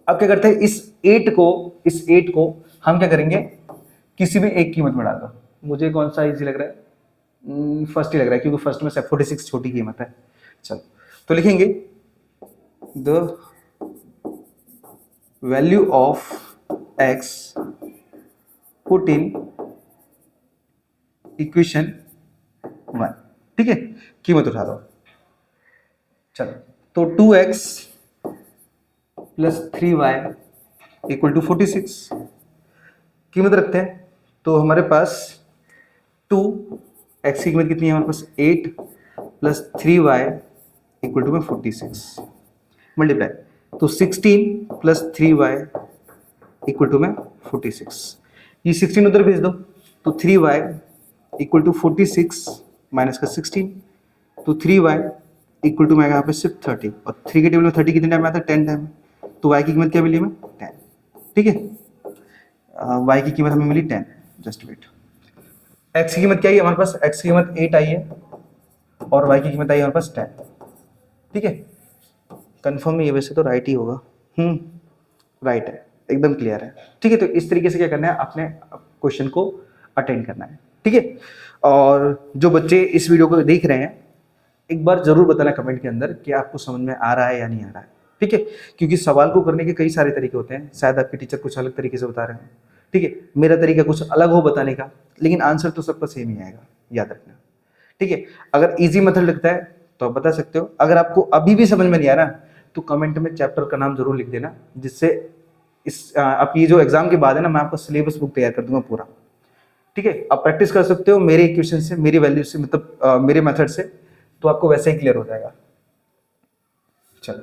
अब क्या करते हैं, इस 8 को हम क्या करेंगे, किसी भी एक कीमत में डाल दो। मुझे कौन सा इजी लग रहा है, फर्स्ट ही लग रहा है, क्योंकि फर्स्ट में से 46 छोटी कीमत है। चलो तो लिखेंगे the value of x put in equation 1, ठीक है, कीमत उठा दो। चलो तो 2x plus 3y equal to 46 कीमत रखते हैं, तो हमारे पास 2x की कीमत कितनी है हमारे पास, 8 प्लस 3y इक्वल टू में 46 मल्टीप्लाई, तो 16 प्लस 3y इक्वल टू में 46, ये 16 उधर भेज दो, तो 3y इक्वल टू 46 माइनस का 16, तो 3y इक्वल टू में यहाँ पे सिर्फ 30, और 3 के टेबल में 30 कितने टाइम आता है, 10 टाइम, तो y की कीमत क्या मिली हमें, 10, ठीक है। y की कीमत हमें मिली 10, जस्ट वेट। x की कीमत क्या है हमारे पास, x की कीमत 8 आई है और y की कीमत आई है हमारे पास 10, ठीक है। कंफर्म है ये, वैसे तो राइट ही होगा, राइट है, एकदम क्लियर है। ठीक है, तो इस तरीके से क्या करना है, आपने क्वेश्चन को अटेंड करना है। ठीक है, और जो बच्चे इस वीडियो को देख रहे हैं, एक बार जरूर बताना कमेंट के अंदर कि आपको समझ में आ रहा है या नहीं आ रहा है। ठीक है, क्योंकि सवाल को करने के कई सारे तरीके होते हैं, शायद आपके टीचर कुछ अलग तरीके से बता रहे हैं। ठीक है, मेरा तरीका कुछ अलग हो बताने का, लेकिन आंसर तो सबका सेम ही आएगा, याद रखना। ठीक है, अगर इजी मेथड लगता है तो आप बता सकते हो, अगर आपको अभी भी समझ में नहीं आ रहा तो कमेंट में चैप्टर का नाम जरूर लिख देना, जिससे इस आपकी जो एग्जाम के बाद है ना, मैं आपको सिलेबस बुक तैयार कर दूंगा पूरा। ठीक है, आप प्रैक्टिस कर सकते हो मेरे इक्वेशन से, मेरी वैल्यू से, मतलब मेरे मेथड से, तो आपको वैसे ही क्लियर हो जाएगा। चलो,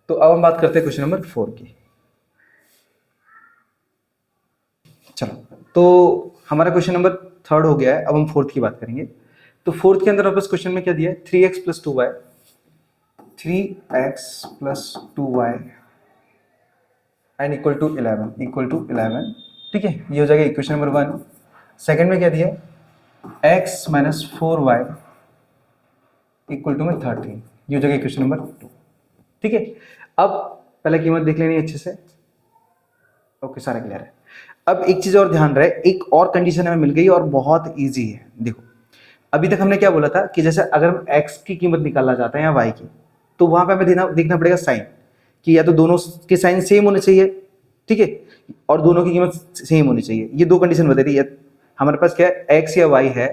तो अब हम बात करते हैं क्वेश्चन नंबर 4 की। चलो, तो हमारा क्वेश्चन नंबर 3 हो गया है, अब हम 4 की बात करेंगे। तो 4 के अंदर वापस क्वेश्चन में क्या दिया है, 3x + 2y, 3x + 2y and =11। ठीक है, ये हो जाएगा इक्वेशन नंबर 1। सेकंड में क्या दिया है, x - 4y = 13, ये हो जाएगा इक्वेशन नंबर 2। ठीक है, अब पहले कीमत देख लेनी अच्छे से। ओके, सारा क्लियर है। अब एक चीज और ध्यान रहे, एक और कंडीशन हमें मिल गई और बहुत इजी है। देखो, अभी तक हमने क्या बोला था कि जैसे अगर हम x की कीमत निकालना चाहते हैं या y की, तो वहां पे हमें देखना पड़ेगा साइन, कि या तो दोनों के साइन सेम होने चाहिए, ठीक है, और दोनों की कीमत सेम होनी चाहिए। ये दो कंडीशन बता रही है। हमारे पास क्या है, x या y है,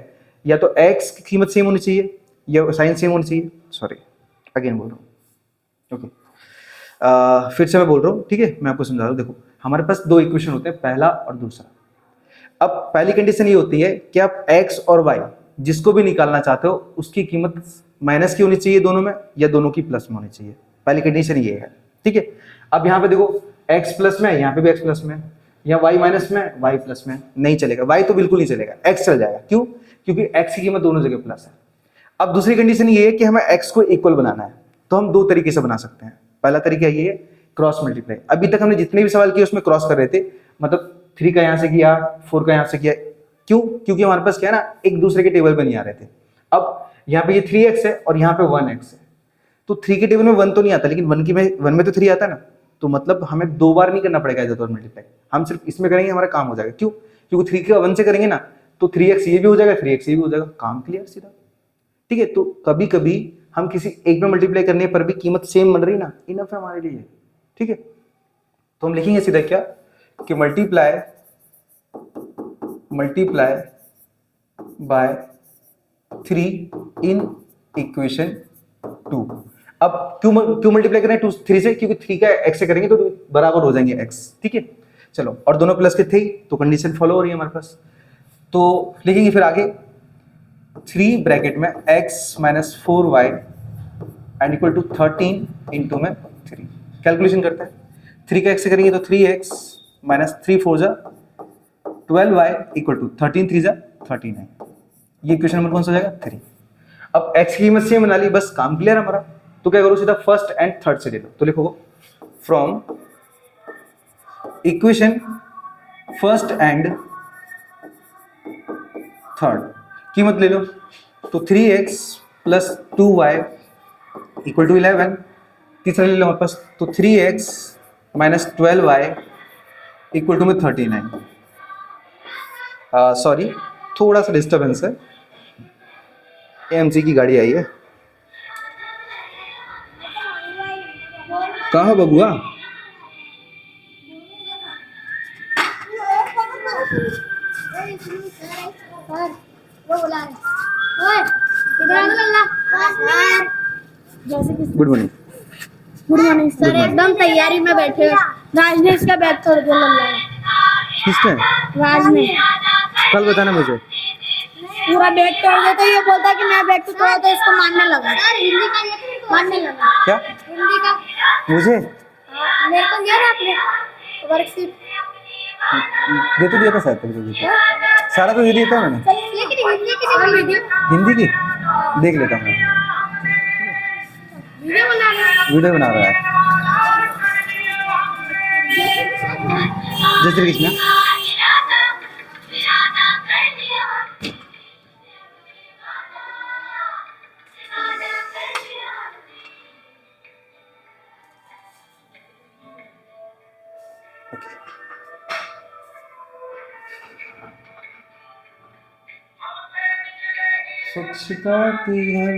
या तो x की कीमत सेम होनी चाहिए या साइन सेम होनी चाहिए। सॉरी, अगेन बोल रहा हूँ। ओके, फिर से मैं बोल रहा हूँ। ठीक है, मैं आपको समझा रहा हूँ। देखो, हमारे पास दो इक्वेशन होते हैं, पहला और दूसरा। अब पहली कंडीशन ये होती है कि आप x और y जिसको भी निकालना चाहते हो, उसकी कीमत माइनस की होनी चाहिए दोनों में, या दोनों की प्लस में होनी चाहिए। पहली कंडीशन ये है। ठीक है, अब यहाँ पे देखो, x प्लस में, यहाँ पे भी x प्लस में, या y माइनस में, y प्लस में, नहीं चलेगा। y तो बिल्कुल नहीं चलेगा, x चल जाएगा। क्यों? क्योंकि x की कीमत दोनों जगह प्लस है। अब दूसरी कंडीशन ये है कि हमें x को इक्वल बनाना है, तो हम दो तरीके से बना सकते हैं। पहला तरीका ये है, क्रॉस मल्टीप्लाई। अभी तक हमने जितने भी सवाल किए उसमें क्रॉस कर रहे थे, मतलब 3 का यहां से किया, 4 का यहां से किया। क्यों? क्योंकि हमारे पास क्या है ना, एक दूसरे के टेबल पे नहीं आ रहे थे। अब यहाँ पे ये 3x है और यहाँ पे 1x है, तो 3 के टेबल में 1 तो नहीं आता, लेकिन 1 में तो 3 आता है ना, तो मतलब हमें दो बार नहीं करना पड़ेगा इधर मल्टीप्लाई, हम सिर्फ इसमें करेंगे, हमारा काम हो जाएगा। क्यों? क्योंकि 3 का 1 से करेंगे ना, तो 3x ये भी हो जाएगा, 3x ये भी हो जाएगा, काम क्लियर सीधा। ठीक है, तो कभी कभी हम किसी एक में मल्टीप्लाई करने पर भी कीमत सेम बन रही ना, इनफ है हमारे लिए। ठीक है, तो हम लिखेंगे सीधा क्या, कि मल्टीप्लाई बाय 3 इन इक्वेशन 2। अब क्यों मल्टीप्लाई करें 3 से, क्योंकि 3 का x से करेंगे तो बराबर हो जाएंगे x। ठीक है, चलो, और दोनों प्लस के थे, तो कंडीशन फॉलो हो रही है हमारे पास। तो लिखेंगे फिर आगे, 3 ब्रैकेट में x - 4y and equal to 13 into में 3। कैलकुलेशन करते हैं, 3 का x से करेंगे तो 3x - 3 4 जा 12y इक्वल टू 13 3 जा 39। ये इक्वेशन नंबर कौन सा हो जाएगा, 3। अब x की कीमत सेम बना ली, बस काम क्लियर हमारा। तो क्या करो, सीधा फर्स्ट एंड थर्ड से ले लो। तो लिखो, from equation first and third कीमत ले लो, तो 3x + 2y इक्वल टू 11। तीसरा ले लो हमारे पास, तो 3x - 12y इक्वल टू में 39। सॉरी, थोड़ा सा डिस्टर्बेंस है, एएमसी की गाड़ी आई है। कहाँ बबुआ? Good morning. Good morning sir, एकदम तैयारी में बैठे। राज ने इसका बैग तोड़ दिया लल्ला। किसने? राज ने। कल बताना मुझे। पूरा बैग तोड़ देता, ये बोलता कि मैं बैग तो तोड़ा, तो इसको मारने लगा। सर हिंदी का मारने लगा। क्या? हिंदी का मुझे? मेरे को दिया ना आपने वर्कशीट। दे तो दिया था शायद, सारा तो दे दिया था मैंने, लेकिन हिंदी की वीडियो, हिंदी की देख लेता हूँ मैं। वीडियो बना रहा है। जय श्री कृष्ण। ओके स्वच्छता की हर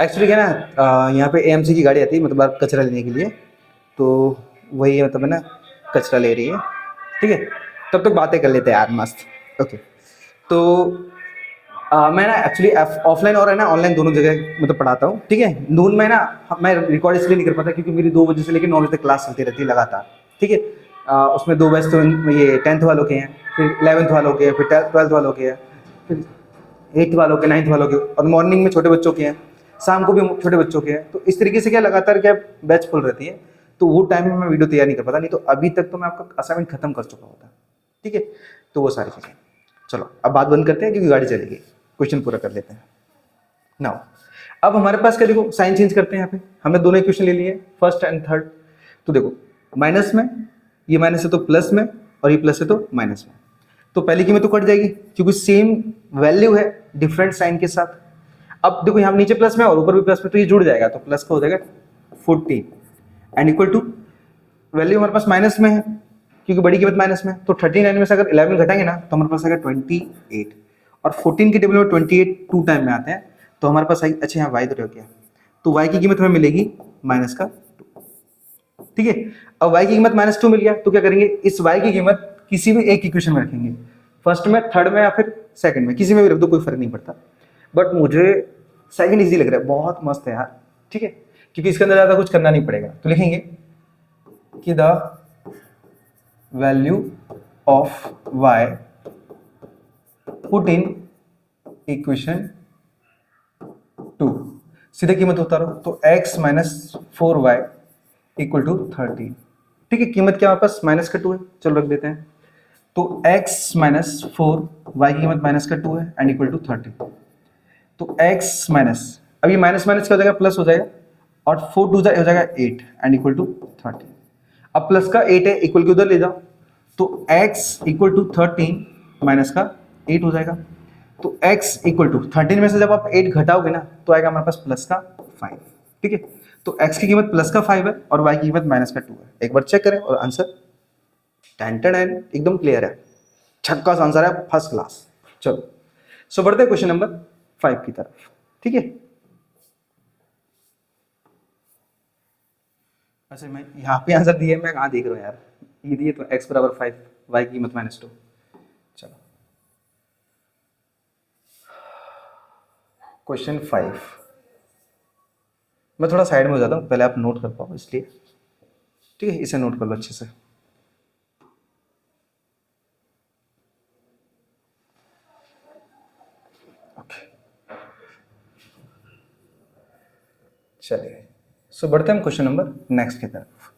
एक्चुअली क्या है ना, यहाँ पे एएमसी की गाड़ी आती है मतलब कचरा लेने के लिए, तो वही मतलब है ना कचरा ले रही है, ठीक है। तब तक बातें कर लेते हैं यार, मस्त। ओके तो मैं ना एक्चुअली ऑफलाइन और है ना ऑनलाइन दोनों जगह मतलब पढ़ाता हूँ, ठीक है। नून में ना मैं रिकॉर्ड इसलिए नहीं कर पाता क्योंकि मेरी 2 बजे से लेकर 9 बजे तक क्लास चलती रहती है लगातार, ठीक है। उसमें 2 बैच तो ये 10th वालों के हैं, फिर 11th वालों के हैं, फिर 12th वालों के हैं, फिर 8th वालों के, 9th वालों के, और मॉर्निंग में छोटे बच्चों के हैं, शाम को भी छोटे बच्चों के हैं। तो इस तरीके से क्या लगातार क्या बैच फुल रहती है, तो वो टाइम में मैं वीडियो तैयार नहीं कर पाता, नहीं तो अभी तक तो मैं आपका असाइनमेंट खत्म कर चुका होता, ठीक है। तो वो सारी चीज़ें, चलो अब बात बंद करते हैं क्योंकि गाड़ी चलेगी, क्वेश्चन पूरा कर लेते हैं नाउ। अब हमारे पास क्या, देखो साइन चेंज करते हैं। यहाँ पे हमने दोनों इक्वेशन ले लिए, फर्स्ट एंड थर्ड। तो देखो माइनस में, ये माइनस है तो प्लस में, और ये प्लस है तो माइनस में। तो पहली कीमत तो कट जाएगी क्योंकि सेम वैल्यू है डिफरेंट साइन के साथ। अब देखो यहाँ नीचे प्लस में और ऊपर भी प्लस में, तो ये जुड़ जाएगा, तो प्लस का हो जाएगा 14 एंड इक्वल टू वैल्यू हमारे पास माइनस में है क्योंकि बड़ी कीमत माइनस में, तो 39 में से अगर 11 घटाएंगे ना तो हमारे पास आएगा 28, और 14 की टेबल में 28 टू टाइम में आते हैं, तो हमारे पास आई, अच्छा यहाँ y तो रह गया, तो y की कीमत हमें मिलेगी माइनस का 2, ठीक है। अब y की कीमत -2 मिल गया, तो क्या करेंगे, इस y की कीमत किसी भी एक इक्वेशन में रखेंगे, फर्स्ट में, थर्ड में, या फिर सेकंड में, किसी में भी रख दो, कोई फर्क नहीं पड़ता। बट मुझे सेकंड इजी लग रहा है, बहुत मस्त है यार, ठीक है, क्योंकि इसके अंदर ज़्यादा कुछ करना नहीं पड़ेगा। तो लिखेंगे कि the value of y put in equation 2, सीधे कीमत उतारो, तो x - 4y इक्वल टू 13, ठीक है। कीमत क्या हमारे पास माइनस का 2 है, चलो रख देते हैं। तो x - 4 y की कीमत माइनस का 2 है एंड इक्वल टू 13। तो x माइनस, अब ये माइनस माइनस क्या हो जाएगा, प्लस हो जाएगा, और 4 2 हो जाएगा 8 एंड इक्वल टू 13। अब प्लस का 8 है, इक्वल के उधर ले जाओ, तो x इक्वल टू 13 माइनस का 8 हो जाएगा। तो x इक्वल टू 13 में से जब आप 8 घटाओगे ना तो आएगा हमारे पास प्लस का 5, ठीक है। तो x की कीमत प्लस का 5 है और y की कीमत माइनस का 2 है। एक बार चेक करें और आंसर टेंटेड है, एकदम क्लियर है, छक्का सा आंसर है, फर्स्ट क्लास। चलो सो बढ़ते हैं क्वेश्चन नंबर 5 की तरफ, ठीक है। अच्छा मैं यहाँ पे आंसर दिए, मैं कहाँ देख रहा हूँ यार, ये दिए तो x बराबर 5, y की कीमत -2। चलो क्वेश्चन 5, मैं थोड़ा साइड में हो जाता हूँ, पहले आप नोट कर पाओ इसलिए, ठीक है, इसे नोट कर लो अच्छे से। ओके चलिए, सो बढ़ते हैं हम क्वेश्चन नंबर नेक्स्ट की तरफ।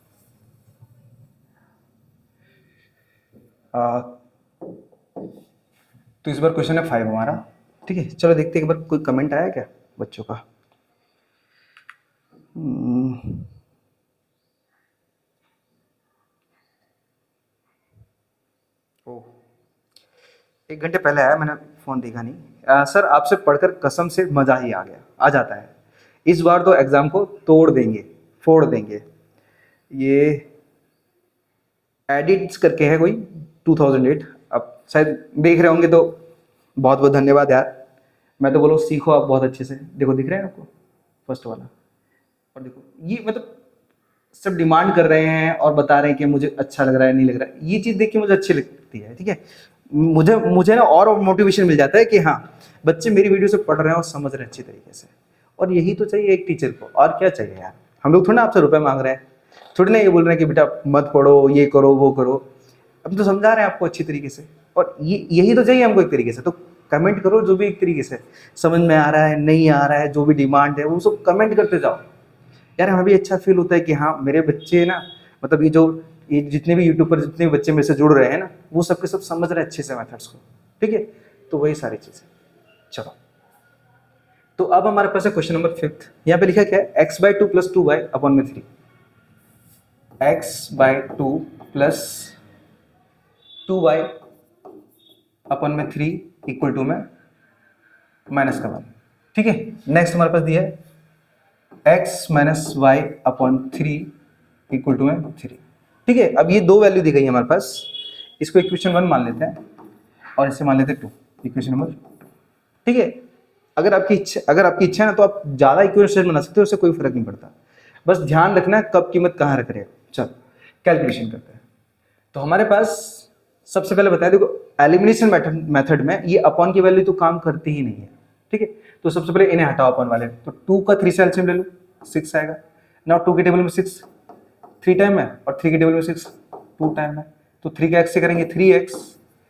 तो इस बार क्वेश्चन है 5 हमारा, ठीक है। चलो देखते हैं एक बार कोई कमेंट आया क्या बच्चों का। ओह 1 घंटे पहले आया, मैंने फ़ोन देखा नहीं। सर आपसे पढ़कर कसम से मज़ा ही आ गया, आ जाता है। इस बार तो एग्ज़ाम को तोड़ देंगे, फोड़ देंगे। ये एडिट्स करके है कोई 2008, अब शायद देख रहे होंगे, तो बहुत बहुत धन्यवाद यार। मैं तो बोलो सीखो आप बहुत अच्छे से। देखो दिख रहा है आपको फर्स्ट वाला, और देखो ये मतलब सब डिमांड कर रहे हैं और बता रहे हैं कि मुझे अच्छा लग रहा है, नहीं लग रहा है। ये चीज़ देख के मुझे अच्छी लगती है, ठीक है। मुझे मुझे ना और मोटिवेशन मिल जाता है कि हाँ बच्चे मेरी वीडियो से पढ़ रहे हैं और समझ रहे हैं अच्छी तरीके से। और यही तो चाहिए एक टीचर को, और क्या चाहिए यार। हम लोग थोड़ा ना आपसे रुपए मांग रहे हैं, थोड़ी ना ये बोल रहे हैं कि बेटा मत पढ़ो, ये करो वो करो। हम तो समझा रहे हैं आपको अच्छी तरीके से, और ये यही तो चाहिए हमको एक तरीके से। तो कमेंट करो जो भी एक तरीके से समझ में आ रहा है, नहीं आ रहा है, जो भी डिमांड है वो सब कमेंट करते जाओ यार। हमें भी अच्छा फील होता है कि हाँ मेरे बच्चे ना, मतलब ये जितने भी यूट्यूब पर जितने भी बच्चे मेरे से जुड़ रहे हैं ना, वो सबके सब समझ रहे हैं अच्छे से मेथड्स को, ठीक है। तो वही सारी चीज़ें। चलो तो अब हमारे पास है क्वेश्चन नंबर 5। यहाँ पे लिखा क्या है, x/2 + 2y अपॉन में 3, x/2 + 2y अपॉन में 3 इक्वल टू में -1, ठीक है। नेक्स्ट हमारे पास दिया है x - y upon 3 equal to में 3। ठीक है, अब ये दो वैल्यू दी गई है हमारे पास, इसको इक्वेशन 1 मान लेते हैं और इसे मान लेते हैं 2, इक्वेशन नंबर 2। ठीक है, अगर आपकी इच्छा है ना तो आप ज़्यादा इक्वेशन बना सकते हो, उससे कोई फर्क नहीं पड़ता, बस ध्यान रखना है कब कीमत कहाँ रख रहे हैं। चलो कैलकुलेशन करते हैं। तो हमारे पास सबसे पहले बताया, देखो एलिमिनेशन मेथड में ये अपॉन की वैल्यू तो काम करती ही नहीं है। ठीक है, तो सबसे पहले इन्हें हटाओ अपॉन वाले, तो 2 का 3 से एलसीएम ले लो, 6 आएगा। नाउ 2 के टेबल में 6 3 टाइम है और 3 के टेबल में 6 2 टाइम है, तो 3 का x से करेंगे 3x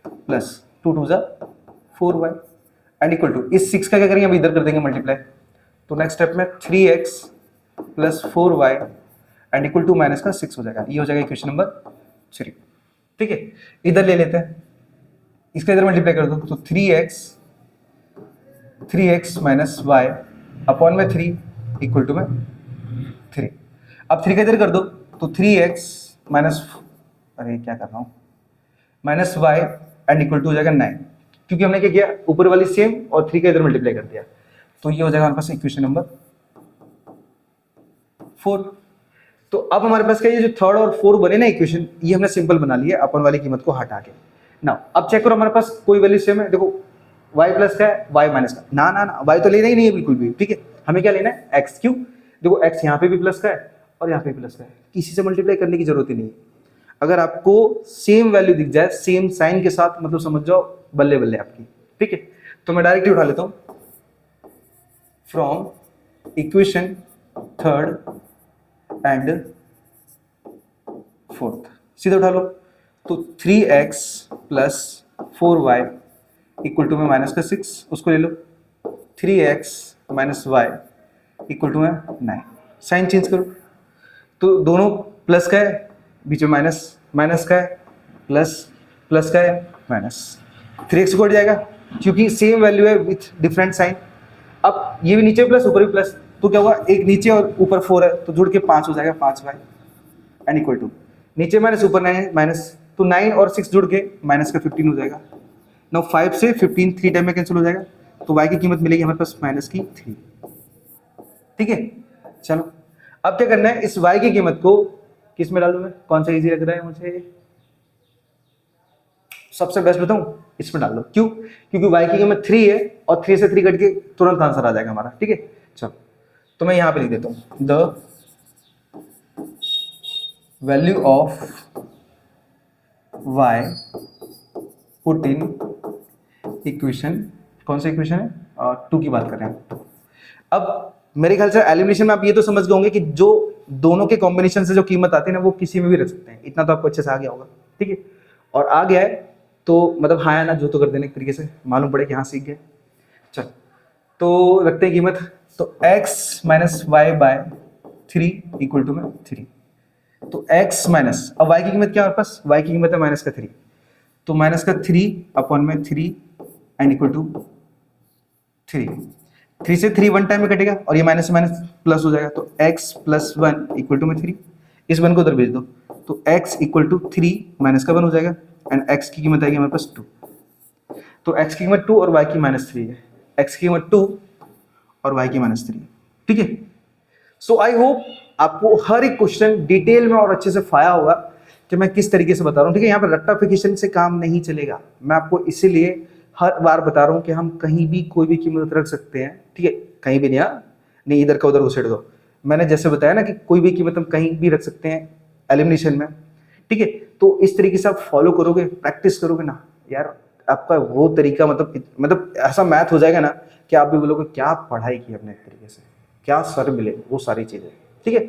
plus 2 2 4y and equal to इस 6 का क्या करेंगे, अब इधर कर देंगे मल्टीप्लाई। तो नेक्स्ट स्टेप में 3x plus 4y and equal to minus का 6 हो जाएगा, ये हो जाएगा इक्वेशन नंबर 3। ठीक है, इधर ले लेते हैं, इसका इधर मल्टीप्लाई कर दो, तो 3x माइनस y अपॉन में 3 इक्वल टू में 3। अब 3 का इधर कर दो, तो 3x माइनस, अरे क्या कर रहा हूँ, minus y and equal to हो जाएगा 9, क्योंकि हमने क्या किया, ऊपर वाली सेम और 3 का इधर मल्टीप्लाई कर दिया, तो ये हो जाएगा हमारे पास इक्वेशन नंबर 4। तो अब हमारे पास क्या, ये जो 3rd और 4 बने ना इक्वेशन, ये हमने सिंपल बना लिया अपन वाली कीमत को हटा के। ना अब चेक करो, हमारे पास कोई वैल्यू सेम है, देखो y प्लस का है, y माइनस का, ना y तो लेना ही नहीं है बिल्कुल भी। ठीक है, हमें क्या लेना है, x। क्यों, देखो x यहाँ पे भी प्लस का है और यहाँ पे प्लस का है, किसी से मल्टीप्लाई करने की जरूरत ही नहीं है। अगर आपको सेम वैल्यू दिख जाए सेम साइन के साथ, मतलब समझ जाओ बल्ले बल्ले आपकी। ठीक है, तो मैं डायरेक्टली उठा लेता हूँ, from equation 3rd and 4th, सीधा उठा लो, तो 3x plus 4y equal to में माइनस का 6, उसको ले लो, 3x minus y equal to में 9, साइन चेंज करो, तो दोनों प्लस का है, बीच में माइनस, माइनस का है, प्लस, प्लस का है, माइनस, 3x को हट जाएगा क्योंकि सेम वैल्यू है विथ डिफरेंट साइन। अब ये भी नीचे प्लस ऊपर भी प्लस, तो क्या होगा, एक नीचे और ऊपर 4 है, तो जुड़ के 5 हो जाएगा, 5y एंड इक्वल टू नीचे माइनस ऊपर 9 माइनस, तो 9 और 6 जुड़ के माइनस का 15 हो जाएगा। नाउ 5 से 15 3 टाइम में कैंसिल हो जाएगा, तो y की कीमत मिलेगी हमारे पास माइनस की 3। ठीक है, चलो अब क्या करना है, इस y की कीमत को किस में डालूं मैं, कौन सा इजी लग रहा है मुझे, सबसे बेस्ट बताऊं, इसमें डाल दो। क्यों, क्योंकि y की कीमत 3 है और 3 से 3 कट के तुरंत आंसर आ जाएगा हमारा। ठीक है, चलो तो मैं यहां पे लिख देता हूं, the value of y put in equation, कौन सा इक्वेशन है, 2 की बात कर रहे हैं। अब मेरे ख्याल से एलिमिनेशन में आप ये तो समझ गए होंगे कि जो दोनों के कॉम्बिनेशन से जो कीमत आती है ना, वो किसी में भी रख सकते हैं, इतना तो आपको अच्छे से आ गया होगा। ठीक है, और आ गया है तो मतलब हाँ या ना जो तो कर देने एक तरीके से मालूम पड़े कि हाँ सीख गए। चल तो रखते हैं कीमत, तो x minus y by 3 equal to में 3, तो x माइनस, अब y की कीमत क्या है हमारे पास, y की कीमत है माइनस का 3, तो माइनस का 3 अपॉन में 3 एंड इक्वल टू 3 से 3 1 टाइम में कटेगा और ये माइनस से माइनस प्लस हो जाएगा, तो x प्लस 1 इक्वल टू में 3, इस 1 को उधर भेज दो, तो x इक्वल टू 3 माइनस का 1 हो जाएगा एंड x की कीमत आएगी हमारे पास 2, तो x की कीमत 2 और y की माइनस 3 है, x की कीमत 2 और y की माइनस 3। ठीक है, सो आई होप आपको हर एक क्वेश्चन डिटेल में और अच्छे से फाया होगा कि मैं किस तरीके से बता रहा हूँ। ठीक है, यहाँ पर रट्टाफिकेशन से काम नहीं चलेगा, मैं आपको इसीलिए हर बार बता रहा हूँ कि हम कहीं भी कोई भी कीमत रख सकते हैं। ठीक है, कहीं भी नहीं इधर का उधर घुसेड़ दो, मैंने जैसे बताया ना कि कोई भी कीमत हम कहीं भी रख सकते हैं एलिमिनेशन में। ठीक है, तो इस तरीके से आप फॉलो करोगे, प्रैक्टिस करोगे ना यार, आपका वो तरीका मतलब ऐसा मैथ हो जाएगा ना कि आप भी बोलोगे क्या पढ़ाई की अपने, एक तरीके से क्या सर मिले वो सारी चीज़ें। ठीक है,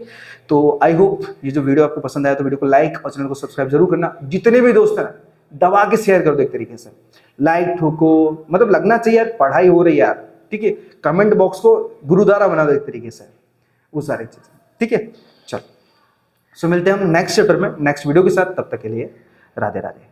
तो आई होप ये जो वीडियो आपको पसंद आया तो वीडियो को लाइक और चैनल को सब्सक्राइब जरूर करना। जितने भी दोस्त हैं दबा के शेयर कर दो, एक तरीके से लाइक ठोको, मतलब लगना चाहिए यार पढ़ाई हो रही है यार। ठीक है, कमेंट बॉक्स को गुरुद्वारा बना दो एक तरीके से, वो सारी चीज़ें। ठीक है, चलो सो मिलते हैं हम नेक्स्ट चैप्टर में नेक्स्ट वीडियो के साथ, तब तक के लिए राधे राधे।